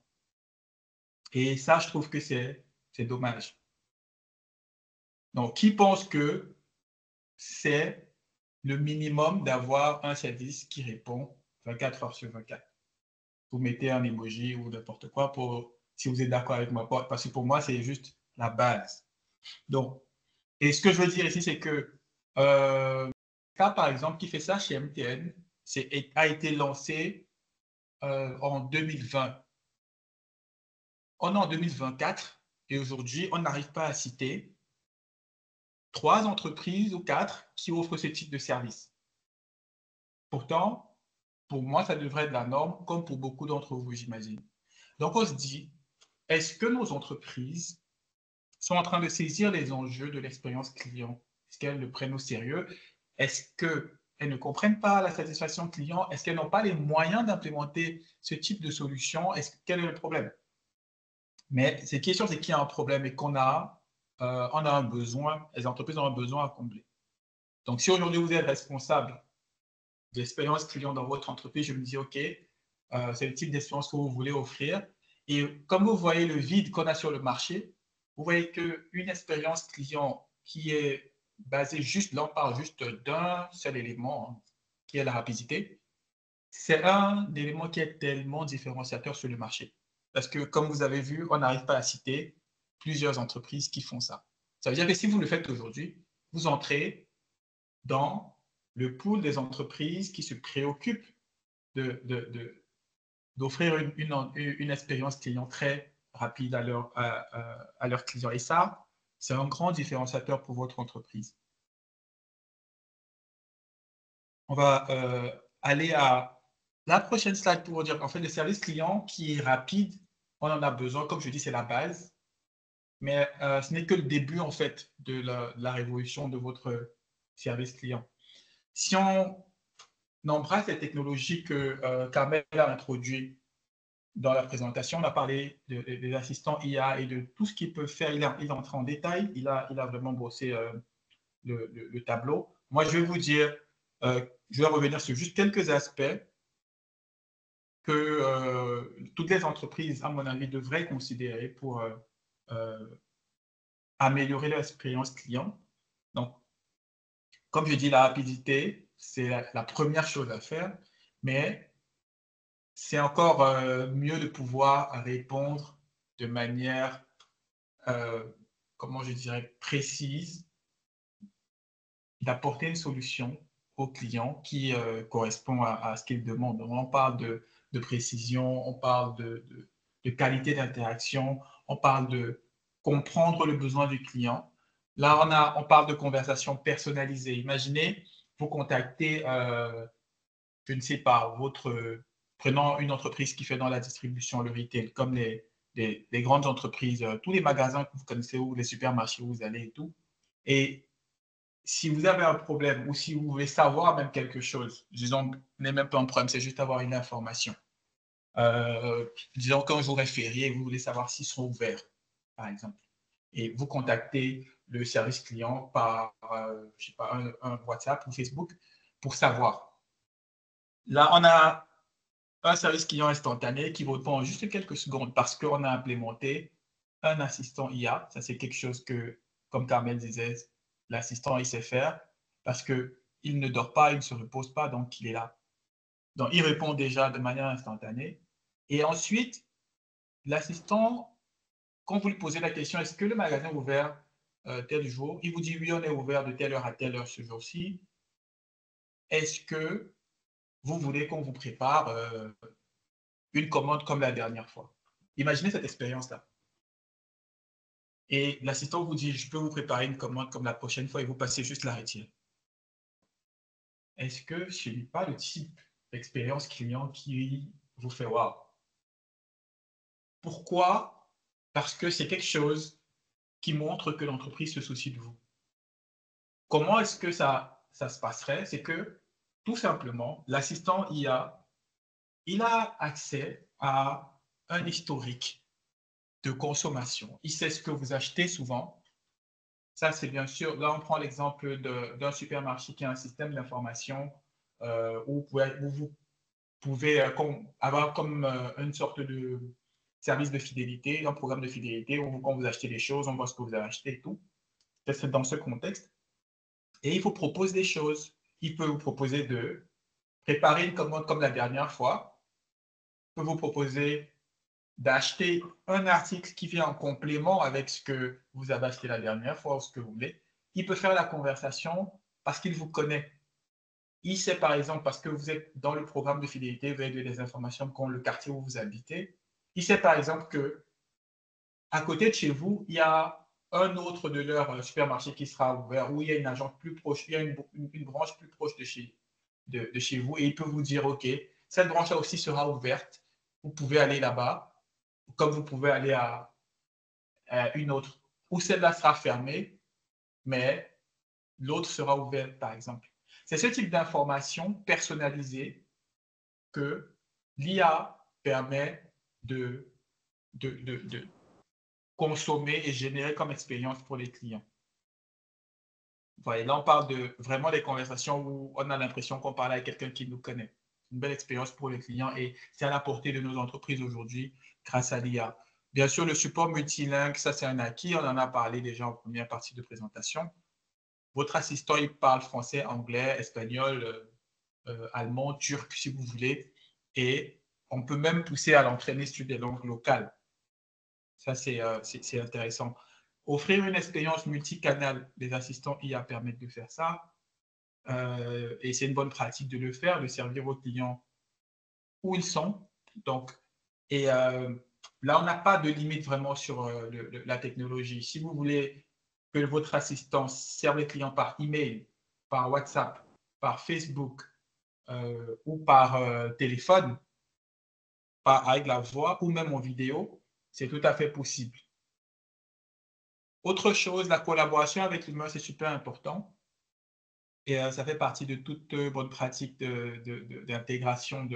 Et ça, je trouve que c'est dommage. Donc, qui pense que c'est le minimum d'avoir un service qui répond 24 heures sur 24? Vous mettez un emoji ou n'importe quoi si vous êtes d'accord avec moi. Parce que pour moi, c'est juste la base. Donc, et ce que je veux dire ici, c'est que ça, par exemple, qui fait ça chez MTN, a été lancé en 2020. On est en 2024 et aujourd'hui, on n'arrive pas à citer 3 entreprises ou 4 qui offrent ce type de service. Pourtant, pour moi, ça devrait être la norme, comme pour beaucoup d'entre vous, j'imagine. Donc, on se dit, est-ce que nos entreprises sont en train de saisir les enjeux de l'expérience client? Est-ce qu'elles le prennent au sérieux? Est-ce qu'elles ne comprennent pas la satisfaction client? Est-ce qu'elles n'ont pas les moyens d'implémenter ce type de solution? Quel est le problème? Mais cette question, c'est qu'il y a un problème et on a un besoin, les entreprises ont un besoin à combler. Donc, si aujourd'hui vous êtes responsable de l'expérience client dans votre entreprise, je me dis, OK, c'est le type d'expérience que vous voulez offrir. Et comme vous voyez le vide qu'on a sur le marché, vous voyez qu'une expérience client qui est basée juste, là on parle juste d'un seul élément, hein, qui est la rapidité, c'est un élément qui est tellement différenciateur sur le marché. Parce que comme vous avez vu, on n'arrive pas à citer plusieurs entreprises qui font ça. Ça veut dire que si vous le faites aujourd'hui, vous entrez dans le pool des entreprises qui se préoccupent d'offrir une expérience client très rapide à leurs clients. Et ça, c'est un grand différenciateur pour votre entreprise. On va aller à la prochaine slide pour vous dire qu'en fait, le service client qui est rapide, on en a besoin. Comme je dis, c'est la base. Mais ce n'est que le début, en fait, de la révolution de votre service client. Si on embrasse les technologies que Carmel a introduites dans la présentation, on a parlé des assistants IA et de tout ce qu'ils peuvent faire. Il est entré en détail, il a vraiment bossé le tableau. Moi, je vais vous dire, je vais revenir sur juste quelques aspects que toutes les entreprises, à mon avis, devraient considérer pour améliorer leur expérience client. Donc, comme je dis, la rapidité, c'est la première chose à faire, mais c'est encore mieux de pouvoir répondre de manière, comment je dirais, précise, d'apporter une solution au client qui correspond à ce qu'il demande. Donc, on parle de précision, on parle de qualité d'interaction, on parle de comprendre le besoin du client. Là, on parle de conversation personnalisée. Imaginez, vous contactez, je ne sais pas, prenons une entreprise qui fait dans la distribution, le retail, comme les grandes entreprises, tous les magasins que vous connaissez ou les supermarchés où vous allez et tout. Et si vous avez un problème ou si vous voulez savoir même quelque chose, disons, n'est même pas un problème, c'est juste avoir une information. Disons qu'un jour est férié et vous voulez savoir s'ils sont ouverts, par exemple. Et vous contactez le service client par, je sais pas, un WhatsApp ou Facebook pour savoir. Là, on a un service client instantané qui vous répond en juste quelques secondes parce qu'on a implémenté un assistant IA. Ça, c'est quelque chose que, comme Carmel disait, l'assistant, il sait faire parce qu'il ne dort pas, il ne se repose pas, donc il est là. Donc, il répond déjà de manière instantanée. Et ensuite, l'assistant, quand vous lui posez la question, est-ce que le magasin est ouvert tel jour? Il vous dit, oui, on est ouvert de telle heure à telle heure ce jour-ci. Est-ce que vous voulez qu'on vous prépare une commande comme la dernière fois? Imaginez cette expérience-là. Et l'assistant vous dit, je peux vous préparer une commande comme la prochaine fois et vous passez juste la retirer. Est-ce que ce n'est pas le type d'expérience client qui vous fait waouh? Pourquoi? Parce que c'est quelque chose qui montre que l'entreprise se soucie de vous. Comment est-ce que ça se passerait? C'est que, tout simplement, l'assistant IA, il a accès à un historique de consommation. Il sait ce que vous achetez souvent. Ça, c'est bien sûr, là, on prend l'exemple d'un supermarché qui a un système d'information où vous pouvez avoir comme une sorte de service de fidélité, un programme de fidélité où quand vous achetez des choses, on voit ce que vous avez acheté et tout. C'est dans ce contexte. Et il vous propose des choses. Il peut vous proposer de préparer une commande comme la dernière fois. Il peut vous proposer d'acheter un article qui vient en complément avec ce que vous avez acheté la dernière fois ou ce que vous voulez. Il peut faire la conversation parce qu'il vous connaît. Il sait par exemple, parce que vous êtes dans le programme de fidélité, vous avez des informations comme le quartier où vous habitez. Il sait par exemple que à côté de chez vous, il y a un autre de leur supermarché qui sera ouvert, où il y a une agence plus proche, il y a une branche plus proche de chez vous, et il peut vous dire, OK, cette branche-là aussi sera ouverte, vous pouvez aller là-bas, comme vous pouvez aller à une autre, où celle-là sera fermée, mais l'autre sera ouverte, par exemple. C'est ce type d'information personnalisée que l'IA permet de consommer et générer comme expérience pour les clients. Voilà, là, on parle de vraiment des conversations où on a l'impression qu'on parle avec quelqu'un qui nous connaît. Une belle expérience pour les clients et c'est à la portée de nos entreprises aujourd'hui grâce à l'IA. Bien sûr, le support multilingue, ça c'est un acquis. On en a parlé déjà en première partie de présentation. Votre assistant, il parle français, anglais, espagnol, allemand, turc, si vous voulez. Et on peut même pousser à l'entraîner sur des langues locales. Ça, c'est intéressant. Offrir une expérience multicanal, les assistants IA permettent de faire ça. Et c'est une bonne pratique de le faire, de servir vos clients où ils sont. Donc, et là, on n'a pas de limite vraiment sur la technologie. Si vous voulez que votre assistant serve les clients par email, par WhatsApp, par Facebook ou par téléphone, avec la voix ou même en vidéo, c'est tout à fait possible. Autre chose, la collaboration avec l'humain, c'est super important. Et ça fait partie de toute bonne pratique d'intégration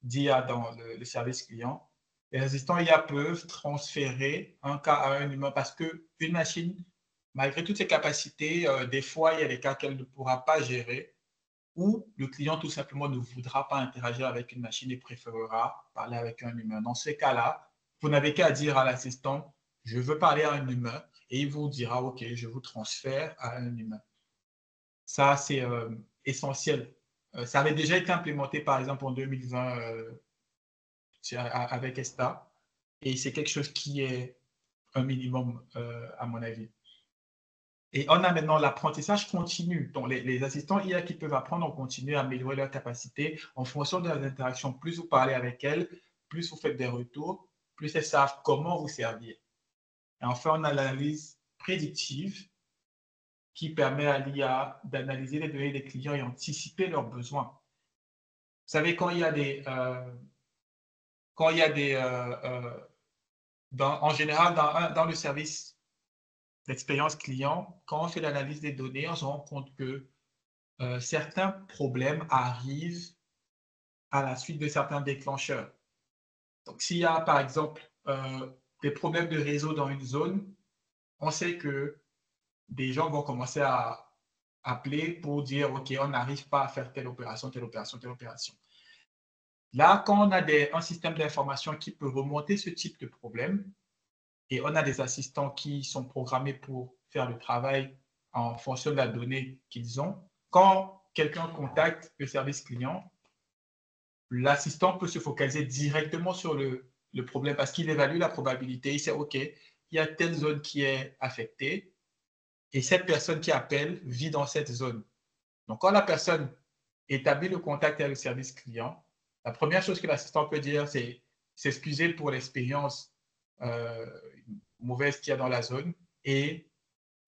d'IA dans le service client. Les assistants IA peuvent transférer un cas à un humain parce qu'une machine, malgré toutes ses capacités, des fois, il y a des cas qu'elle ne pourra pas gérer ou le client tout simplement ne voudra pas interagir avec une machine et préférera parler avec un humain. Dans ces cas-là, vous n'avez qu'à dire à l'assistant, je veux parler à un humain et il vous dira, OK, je vous transfère à un humain. Ça, c'est essentiel. Ça avait déjà été implémenté, par exemple, en 2020 avec ESTA. Et c'est quelque chose qui est un minimum, à mon avis. Et on a maintenant l'apprentissage continu. Donc, les assistants IA qui peuvent apprendre en continu à améliorer leurs capacités en fonction de leurs interactions. Plus vous parlez avec elles, plus vous faites des retours, plus elles savent comment vous servir. Et enfin, on a l'analyse prédictive qui permet à l'IA d'analyser les données des clients et anticiper leurs besoins. Vous savez, quand il y a en général, dans le service d'expérience client, quand on fait l'analyse des données, on se rend compte que certains problèmes arrivent à la suite de certains déclencheurs. Donc, s'il y a, par exemple, des problèmes de réseau dans une zone, on sait que des gens vont commencer à appeler pour dire, OK, on n'arrive pas à faire telle opération, telle opération, telle opération. Là, quand on a un système d'information qui peut remonter ce type de problème, et on a des assistants qui sont programmés pour faire le travail en fonction de la donnée qu'ils ont, quand quelqu'un contacte le service client, l'assistant peut se focaliser directement sur le problème parce qu'il évalue la probabilité. Il sait, OK, il y a telle zone qui est affectée et cette personne qui appelle vit dans cette zone. Donc, quand la personne établit le contact avec le service client, la première chose que l'assistant peut dire, c'est s'excuser pour l'expérience mauvaise qu'il y a dans la zone et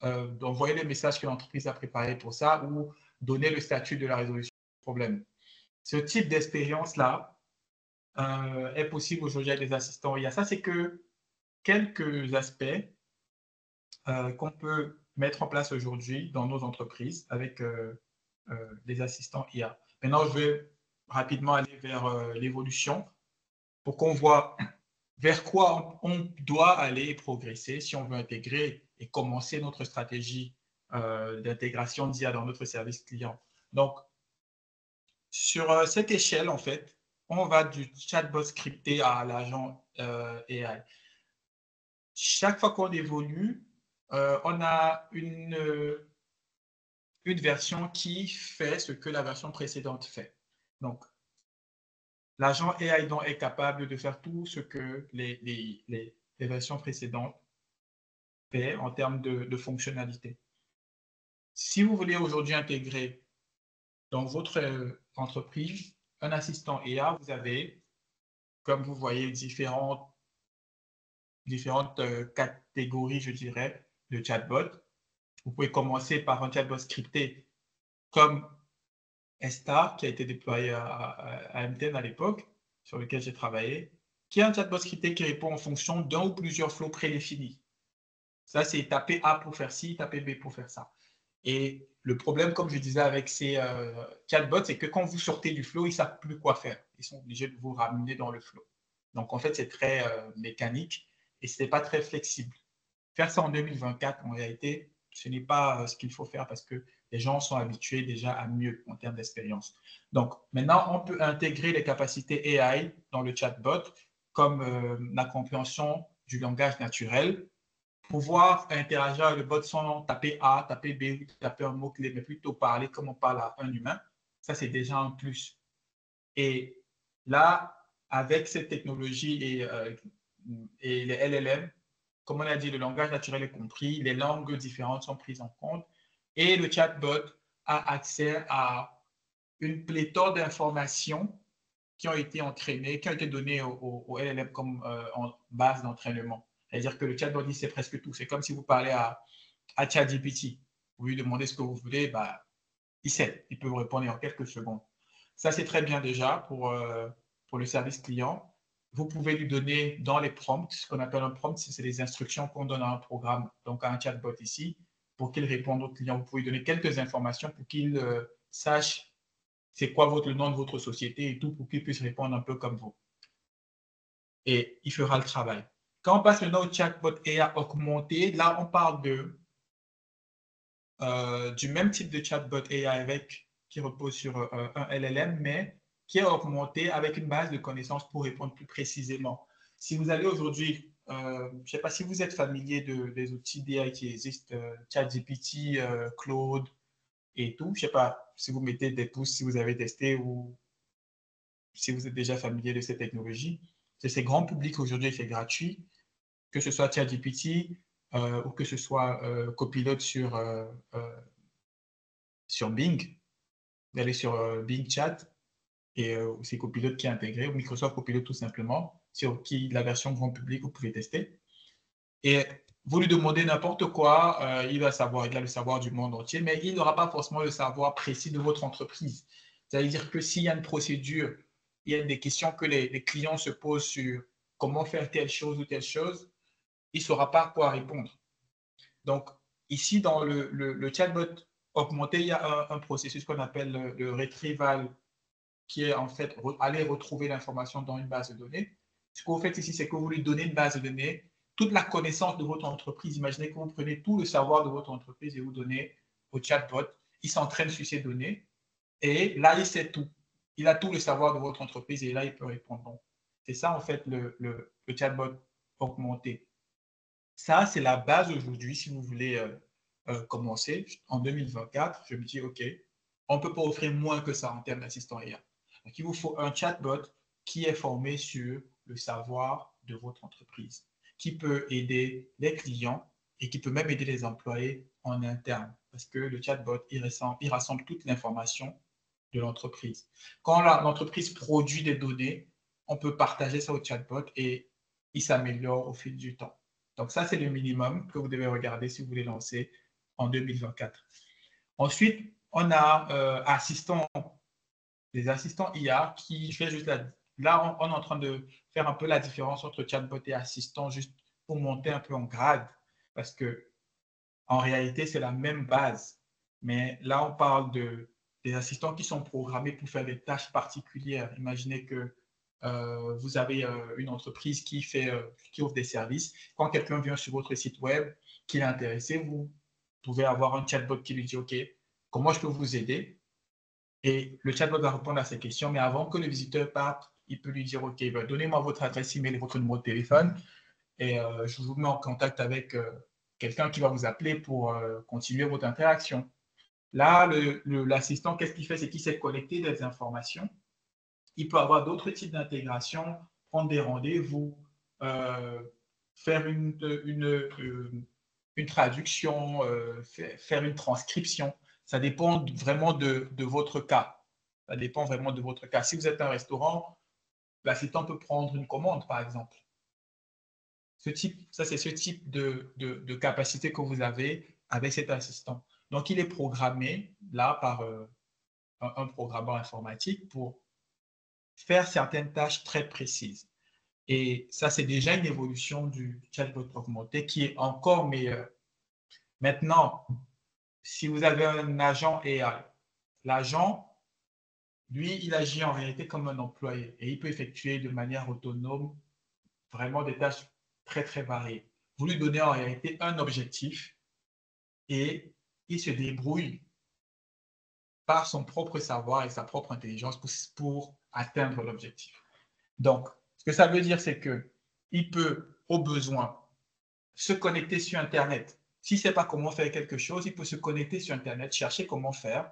d'envoyer les messages que l'entreprise a préparés pour ça ou donner le statut de la résolution du problème. Ce type d'expérience-là est possible aujourd'hui avec des assistants IA. Ça, c'est que quelques aspects qu'on peut mettre en place aujourd'hui dans nos entreprises avec des assistants IA. Maintenant, je vais rapidement aller vers l'évolution pour qu'on voit vers quoi on doit aller et progresser si on veut intégrer et commencer notre stratégie d'intégration d'IA dans notre service client. Donc, sur cette échelle, en fait, on va du chatbot scripté à l'agent AI. Chaque fois qu'on évolue, on a une version qui fait ce que la version précédente fait. Donc, l'agent AI donc est capable de faire tout ce que les versions précédentes fait en termes de fonctionnalité. Si vous voulez aujourd'hui intégrer dans votre entreprise un assistant IA, vous avez, comme vous voyez, différentes catégories, je dirais, de chatbot. Vous pouvez commencer par un chatbot scripté comme ESTA, qui a été déployé à MTN à l'époque, sur lequel j'ai travaillé, qui est un chatbot scripté qui répond en fonction d'un ou plusieurs flows prédéfinis. Ça, c'est taper A pour faire ci, taper B pour faire ça. Et le problème, comme je disais avec ces chatbots, c'est que quand vous sortez du flow, ils ne savent plus quoi faire. Ils sont obligés de vous ramener dans le flow. Donc, en fait, c'est très mécanique et ce n'est pas très flexible. Faire ça en 2024, en réalité, ce n'est pas ce qu'il faut faire parce que les gens sont habitués déjà à mieux en termes d'expérience. Donc, maintenant, on peut intégrer les capacités AI dans le chatbot comme la compréhension du langage naturel, pouvoir interagir avec le bot sans taper A, taper B, taper un mot-clé, mais plutôt parler comme on parle à un humain. Ça, c'est déjà un plus. Et là, avec cette technologie et les LLM, comme on a dit, le langage naturel est compris, les langues différentes sont prises en compte et le chatbot a accès à une pléthore d'informations qui ont été entraînés, qui ont été donnés au LLM comme en base d'entraînement. C'est-à-dire que le chatbot, il sait presque tout. C'est comme si vous parlez à ChatGPT. Vous lui demandez ce que vous voulez, bah, il sait. Il peut vous répondre en quelques secondes. Ça, c'est très bien déjà pour le service client. Vous pouvez lui donner dans les prompts, ce qu'on appelle un prompt, c'est les instructions qu'on donne à un programme, donc à un chatbot ici, pour qu'il réponde au client. Vous pouvez lui donner quelques informations pour qu'il sache c'est quoi le nom de votre société et tout, pour qu'il puisse répondre un peu comme vous. Et il fera le travail. Quand on passe maintenant au chatbot AI augmenté, là, on parle du même type de chatbot AI qui repose sur un LLM, mais qui est augmenté avec une base de connaissances pour répondre plus précisément. Si vous allez aujourd'hui, je ne sais pas si vous êtes familier des outils d'AI qui existent, ChatGPT, Claude et tout. Je ne sais pas si vous mettez des pouces, si vous avez testé ou si vous êtes déjà familier de ces technologies. C'est grand public aujourd'hui, c'est gratuit, que ce soit ChatGPT ou que ce soit Copilot sur Bing. Vous allez sur Bing Chat et c'est Copilot qui est intégré, ou Microsoft Copilot tout simplement, sur qui la version grand public, vous pouvez tester. Et vous lui demandez n'importe quoi, il a le savoir du monde entier, mais il n'aura pas forcément le savoir précis de votre entreprise. C'est-à-dire que s'il y a une procédure, il y a des questions que les clients se posent sur comment faire telle chose ou telle chose, il ne saura pas quoi répondre. Donc, ici, dans le chatbot augmenté, il y a un processus qu'on appelle le retrieval, qui est en fait aller retrouver l'information dans une base de données. Ce que vous faites ici, c'est que vous lui donnez une base de données, toute la connaissance de votre entreprise. Imaginez que vous prenez tout le savoir de votre entreprise et vous donnez au chatbot. Il s'entraîne sur ces données et là, il sait tout. Il a tout le savoir de votre entreprise et là, il peut répondre. C'est ça, en fait, le chatbot augmenté. Ça, c'est la base aujourd'hui, si vous voulez commencer en 2024. Je me dis, OK, on ne peut pas offrir moins que ça en termes d'assistant IA. Donc, il vous faut un chatbot qui est formé sur le savoir de votre entreprise, qui peut aider les clients et qui peut même aider les employés en interne. Parce que le chatbot, il rassemble toute l'information de l'entreprise. Quand l'entreprise produit des données, on peut partager ça au chatbot et il s'améliore au fil du temps. Donc ça, c'est le minimum que vous devez regarder si vous voulez lancer en 2024. Ensuite, on a les assistants IA qui fait juste là, on est en train de faire un peu la différence entre chatbot et assistant, juste pour monter un peu en grade, parce que en réalité, c'est la même base. Mais là, on parle des assistants qui sont programmés pour faire des tâches particulières. Imaginez que vous avez une entreprise qui offre des services. Quand quelqu'un vient sur votre site web, qui est intéressé, vous pouvez avoir un chatbot qui lui dit, OK, comment je peux vous aider? Et le chatbot va répondre à ces questions, mais avant que le visiteur parte, il peut lui dire, OK, ben, donnez-moi votre adresse email et votre numéro de téléphone et je vous mets en contact avec quelqu'un qui va vous appeler pour continuer votre interaction. Là, l'assistant, qu'est-ce qu'il fait? C'est qu'il s'est connecté des informations. Il peut avoir d'autres types d'intégration, prendre des rendez-vous, faire une traduction, faire une transcription. Ça dépend vraiment de votre cas. Ça dépend vraiment de votre cas. Si vous êtes un restaurant, l'assistant peut prendre une commande, par exemple. Ça, c'est ce type de capacité que vous avez avec cet assistant. Donc, il est programmé là par un programmeur informatique pour faire certaines tâches très précises. Et ça, c'est déjà une évolution du chatbot augmenté qui est encore meilleure. Maintenant, si vous avez un agent AI, l'agent, lui, il agit en réalité comme un employé et il peut effectuer de manière autonome vraiment des tâches très, très variées. Vous lui donnez en réalité un objectif et il se débrouille par son propre savoir et sa propre intelligence pour atteindre l'objectif. Donc, ce que ça veut dire, c'est qu'il peut, au besoin, se connecter sur Internet. S'il ne sait pas comment faire quelque chose, il peut se connecter sur Internet, chercher comment faire.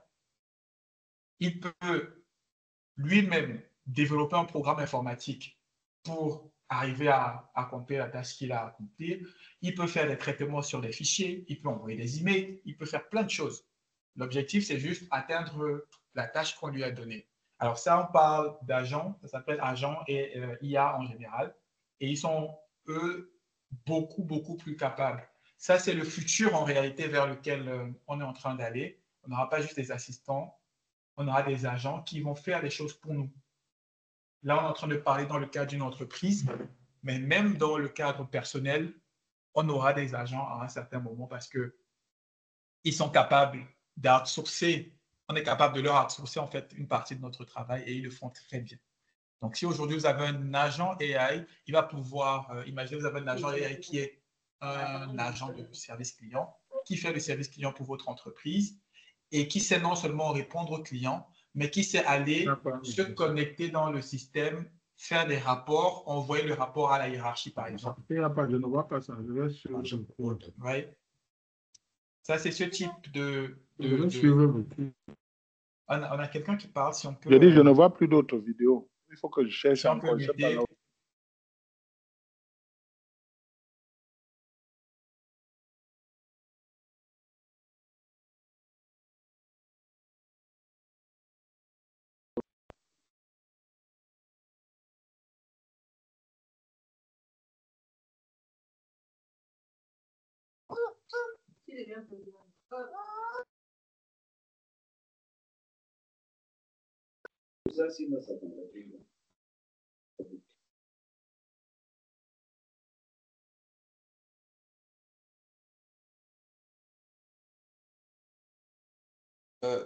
Il peut lui-même développer un programme informatique pour arriver à accomplir la tâche qu'il a à accomplir. Il peut faire des traitements sur des fichiers, il peut envoyer des emails, il peut faire plein de choses. L'objectif, c'est juste atteindre la tâche qu'on lui a donnée. Alors ça, on parle d'agents, ça s'appelle agents et IA en général. Et ils sont, eux, beaucoup plus capables. Ça, c'est le futur en réalité vers lequel on est en train d'aller. On n'aura pas juste des assistants, on aura des agents qui vont faire des choses pour nous. Là, on est en train de parler dans le cadre d'une entreprise, mais même dans le cadre personnel, on aura des agents à un certain moment parce qu'ils sont capables d'outsourcer. On est capable de leur outsourcer en fait une partie de notre travail et ils le font très bien. Donc, si aujourd'hui vous avez un agent AI, il va pouvoir, imaginez vous avez un agent AI qui est un agent de service client, qui fait le service client pour votre entreprise et qui sait non seulement répondre aux clients, mais qui sait aller se connecter dans le système, faire des rapports, envoyer le rapport à la hiérarchie, par exemple. Je ne vois pas ça. Je vais sur le code. Oui. Ça, c'est ce type de Je vais suivre beaucoup. On a quelqu'un qui parle, si on peut. Je dis, je ne vois plus d'autres vidéos. Il faut que je cherche Si on peut encore. Je sais pas là où.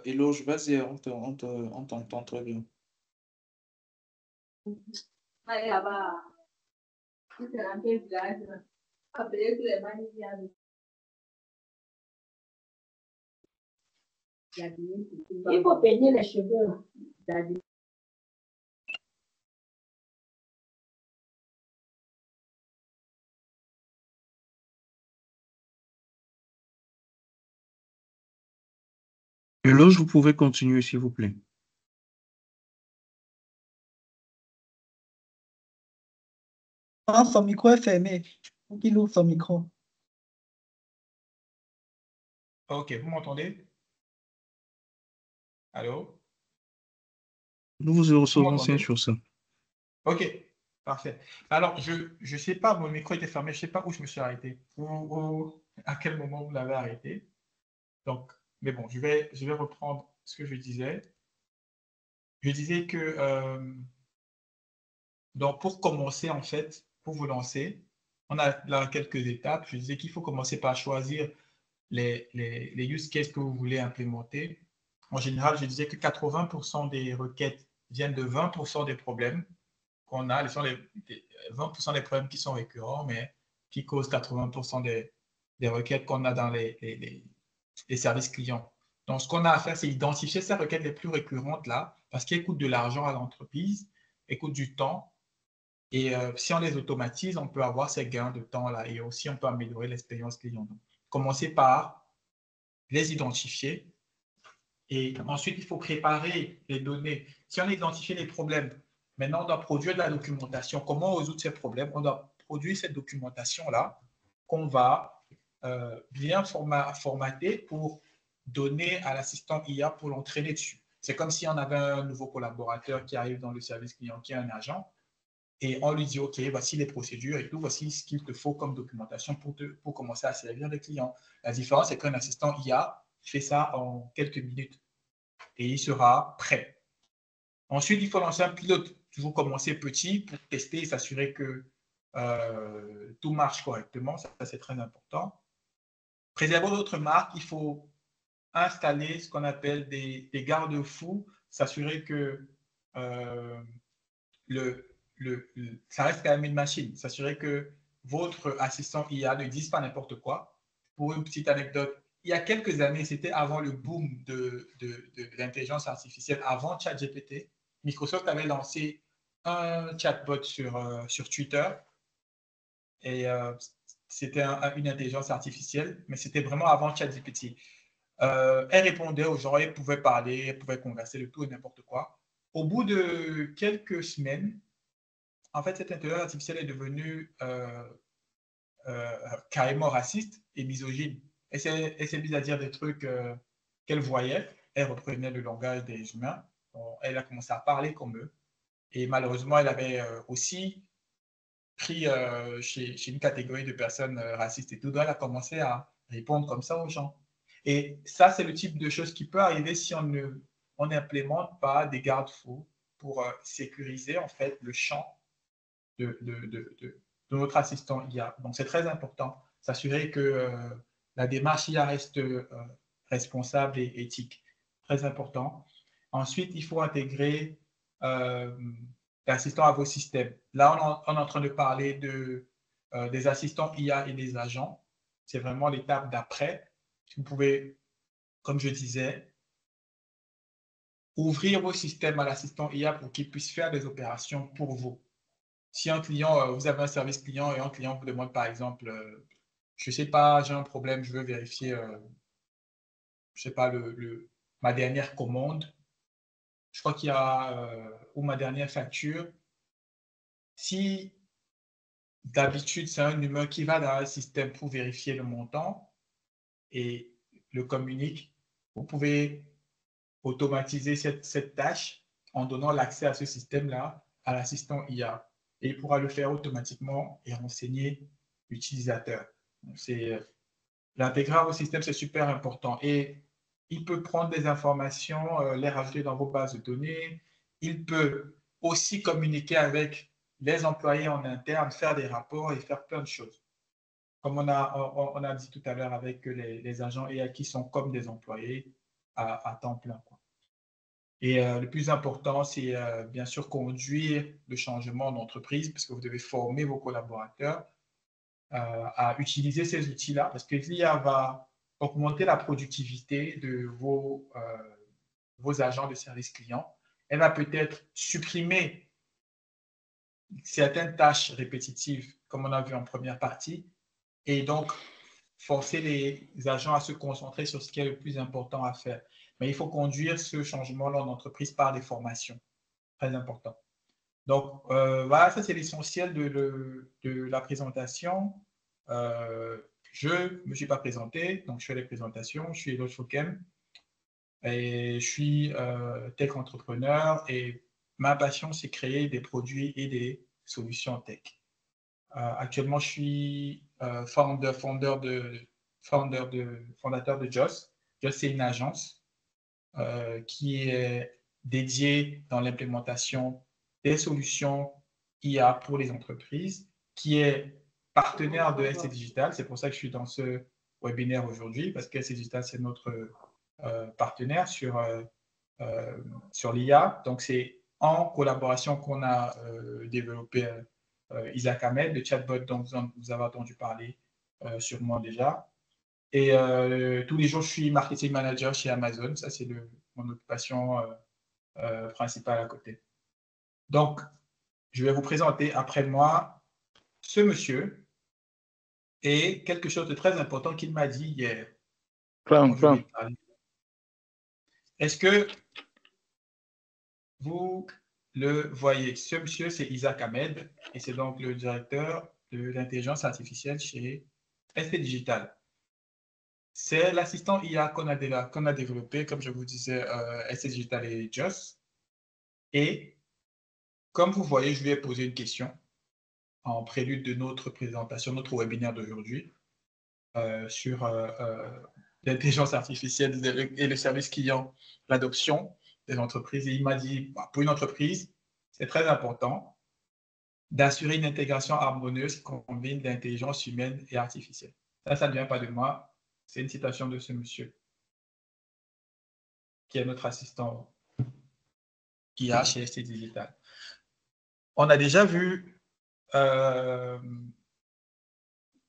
Eloge, vas-y, on t'entend très bien. Il faut peigner les cheveux. Eloge, vous pouvez continuer, s'il vous plaît. Ah, son micro est fermé. Faut qu'il ouvre son micro. OK, vous m'entendez? Allô? Nous vous recevons sur ça. OK, parfait. Alors, je ne sais pas, mon micro était fermé, je ne sais pas où je me suis arrêté. À quel moment vous l'avez arrêté. Donc, mais bon, je vais reprendre ce que je disais. Je disais que, donc pour commencer, en fait, pour vous lancer, on a là quelques étapes. Je disais qu'il faut commencer par choisir les use cases que vous voulez implémenter. En général, je disais que 80% des requêtes viennent de 20% des problèmes qu'on a. Ce sont les 20% des problèmes qui sont récurrents, mais qui causent 80% des requêtes qu'on a dans les services clients. Donc, ce qu'on a à faire, c'est identifier ces requêtes les plus récurrentes là, parce qu'elles coûtent de l'argent à l'entreprise, elles coûtent du temps. Et si on les automatise, on peut avoir ces gains de temps là et aussi on peut améliorer l'expérience client. Donc, commencer par les identifier et ensuite il faut préparer les données. Si on a identifié les problèmes, maintenant on doit produire de la documentation. Comment résoudre ces problèmes? On doit produire cette documentation là qu'on va bien formater pour donner à l'assistant IA pour l'entraîner dessus. C'est comme si on avait un nouveau collaborateur qui arrive dans le service client, qui est un agent. Et on lui dit, OK, voici les procédures et tout, voici ce qu'il te faut comme documentation pour commencer à servir les clients. La différence, c'est qu'un assistant IA fait ça en quelques minutes et il sera prêt. Ensuite, il faut lancer un pilote. Toujours commencer petit pour tester et s'assurer que tout marche correctement. Ça, c'est très important. Préserver notre marque, il faut installer ce qu'on appelle des garde-fous, s'assurer que ça reste quand même une machine. S'assurer que votre assistant IA ne dise pas n'importe quoi. Pour une petite anecdote, il y a quelques années, c'était avant le boom de l'intelligence artificielle, avant ChatGPT, Microsoft avait lancé un chatbot sur Twitter et c'était une intelligence artificielle, mais c'était vraiment avant ChatGPT. Elle répondait aux gens, elle pouvait parler, elle pouvait converser de tout et n'importe quoi. Au bout de quelques semaines, en fait, cette intelligence artificielle est devenue carrément raciste et misogyne. Elle s'est mise à dire des trucs qu'elle voyait. Elle reprenait le langage des humains. elle a commencé à parler comme eux. Et malheureusement, elle avait aussi pris chez une catégorie de personnes racistes et tout. Donc, elle a commencé à répondre comme ça aux gens. Et ça, c'est le type de choses qui peut arriver si on n'implémente pas des garde-fous pour sécuriser en fait le champ de notre assistant IA. Donc, c'est très important, s'assurer que la démarche IA reste responsable et éthique. Très important. Ensuite, il faut intégrer l'assistant à vos systèmes. Là, on est en train de parler des assistants IA et des agents. C'est vraiment l'étape d'après. Vous pouvez, comme je disais, ouvrir vos systèmes à l'assistant IA pour qu'il puisse faire des opérations pour vous. Si un client, vous avez un service client et un client vous demande par exemple, je ne sais pas, j'ai un problème, je veux vérifier, je ne sais pas, ma dernière commande, je crois qu'il y a, ou ma dernière facture. Si d'habitude, c'est un humain qui va dans le système pour vérifier le montant et le communique, vous pouvez automatiser cette tâche en donnant l'accès à ce système-là à l'assistant IA. Et il pourra le faire automatiquement et renseigner l'utilisateur. L'intégrer au système, c'est super important. Et il peut prendre des informations, les rajouter dans vos bases de données. Il peut aussi communiquer avec les employés en interne, faire des rapports et faire plein de choses. Comme on a dit tout à l'heure avec les agents IA qui sont comme des employés à temps plein, quoi. Et le plus important, c'est bien sûr conduire le changement d'entreprise parce que vous devez former vos collaborateurs à utiliser ces outils-là parce que l'IA va augmenter la productivité de vos agents de service client. Elle va peut-être supprimer certaines tâches répétitives, comme on a vu en première partie, et donc forcer les agents à se concentrer sur ce qui est le plus important à faire. Mais il faut conduire ce changement-là en entreprise par des formations. Très important. Donc, voilà, ça c'est l'essentiel de la présentation. Je ne me suis pas présenté, donc je fais les présentations. Je suis Eloge Fouquem et je suis tech entrepreneur et ma passion c'est créer des produits et des solutions tech. Actuellement, je suis fondateur de JOS. JOS, c'est une agence qui est dédiée dans l'implémentation des solutions IA pour les entreprises, qui est partenaire de SC Digital. C'est pour ça que je suis dans ce webinaire aujourd'hui, parce que SC Digital, c'est notre partenaire sur l'IA. Donc, c'est en collaboration qu'on a développé Isaac Ahmed, le chatbot dont vous avez entendu parler sûrement déjà. Et tous les jours, je suis marketing manager chez Amazon. Ça, c'est mon occupation principale à côté. Donc, je vais vous présenter après moi ce monsieur et quelque chose de très important qu'il m'a dit hier. Est-ce que vous le voyez? Ce monsieur, c'est Isaac Ahmed et c'est donc le directeur de l'intelligence artificielle chez ST Digital. C'est l'assistant IA qu'on a développé, comme je vous disais, ST Digital et JOS. Et comme vous voyez, je lui ai posé une question en prélude de notre présentation, notre webinaire d'aujourd'hui sur l'intelligence artificielle et le service client, l'adoption des entreprises. Et il m'a dit, bah, pour une entreprise, c'est très important d'assurer une intégration harmonieuse qui combine l'intelligence humaine et artificielle. Ça ne vient pas de moi, c'est une citation de ce monsieur qui est notre assistant IA chez ST Digital. On a déjà vu dans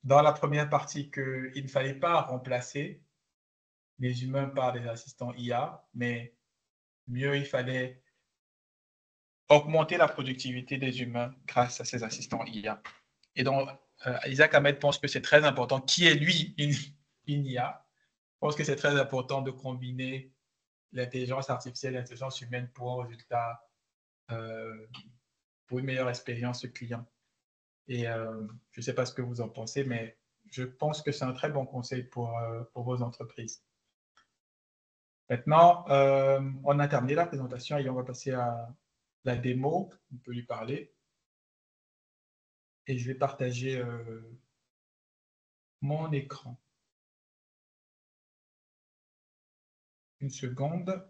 la première partie qu'il ne fallait pas remplacer les humains par des assistants IA, mais mieux, il fallait augmenter la productivité des humains grâce à ces assistants IA. Et donc, Isaac Ahmed pense que c'est très important, qui est lui une IA, pense que c'est très important de combiner l'intelligence artificielle et l'intelligence humaine pour un résultat, pour une meilleure expérience client. Et je ne sais pas ce que vous en pensez, mais je pense que c'est un très bon conseil pour vos entreprises. Maintenant, on a terminé la présentation et on va passer à la démo. On peut lui parler. Et je vais partager mon écran. Une seconde.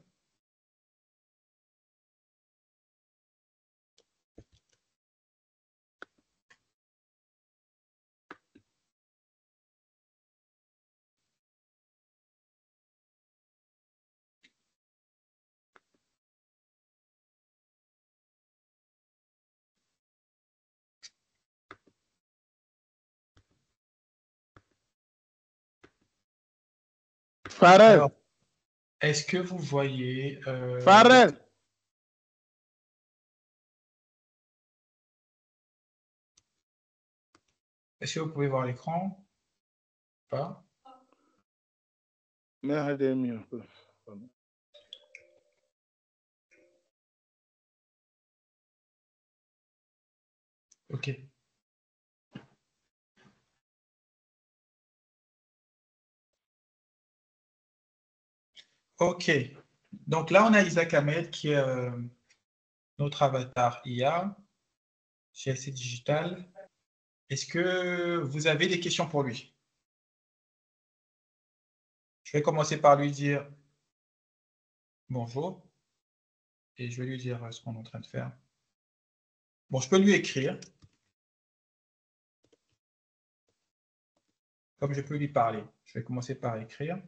Farrell, Alors, est-ce que vous voyez Farrell, est-ce que vous pouvez voir l'écran? Pas. mets HDMI un peu. OK. OK. Donc là, on a Isaac Ahmed qui est notre avatar IA chez LC Digital. Est-ce que vous avez des questions pour lui? Je vais commencer par lui dire bonjour et je vais lui dire ce qu'on est en train de faire. Bon, je peux lui écrire, comme je peux lui parler. Je vais commencer par écrire.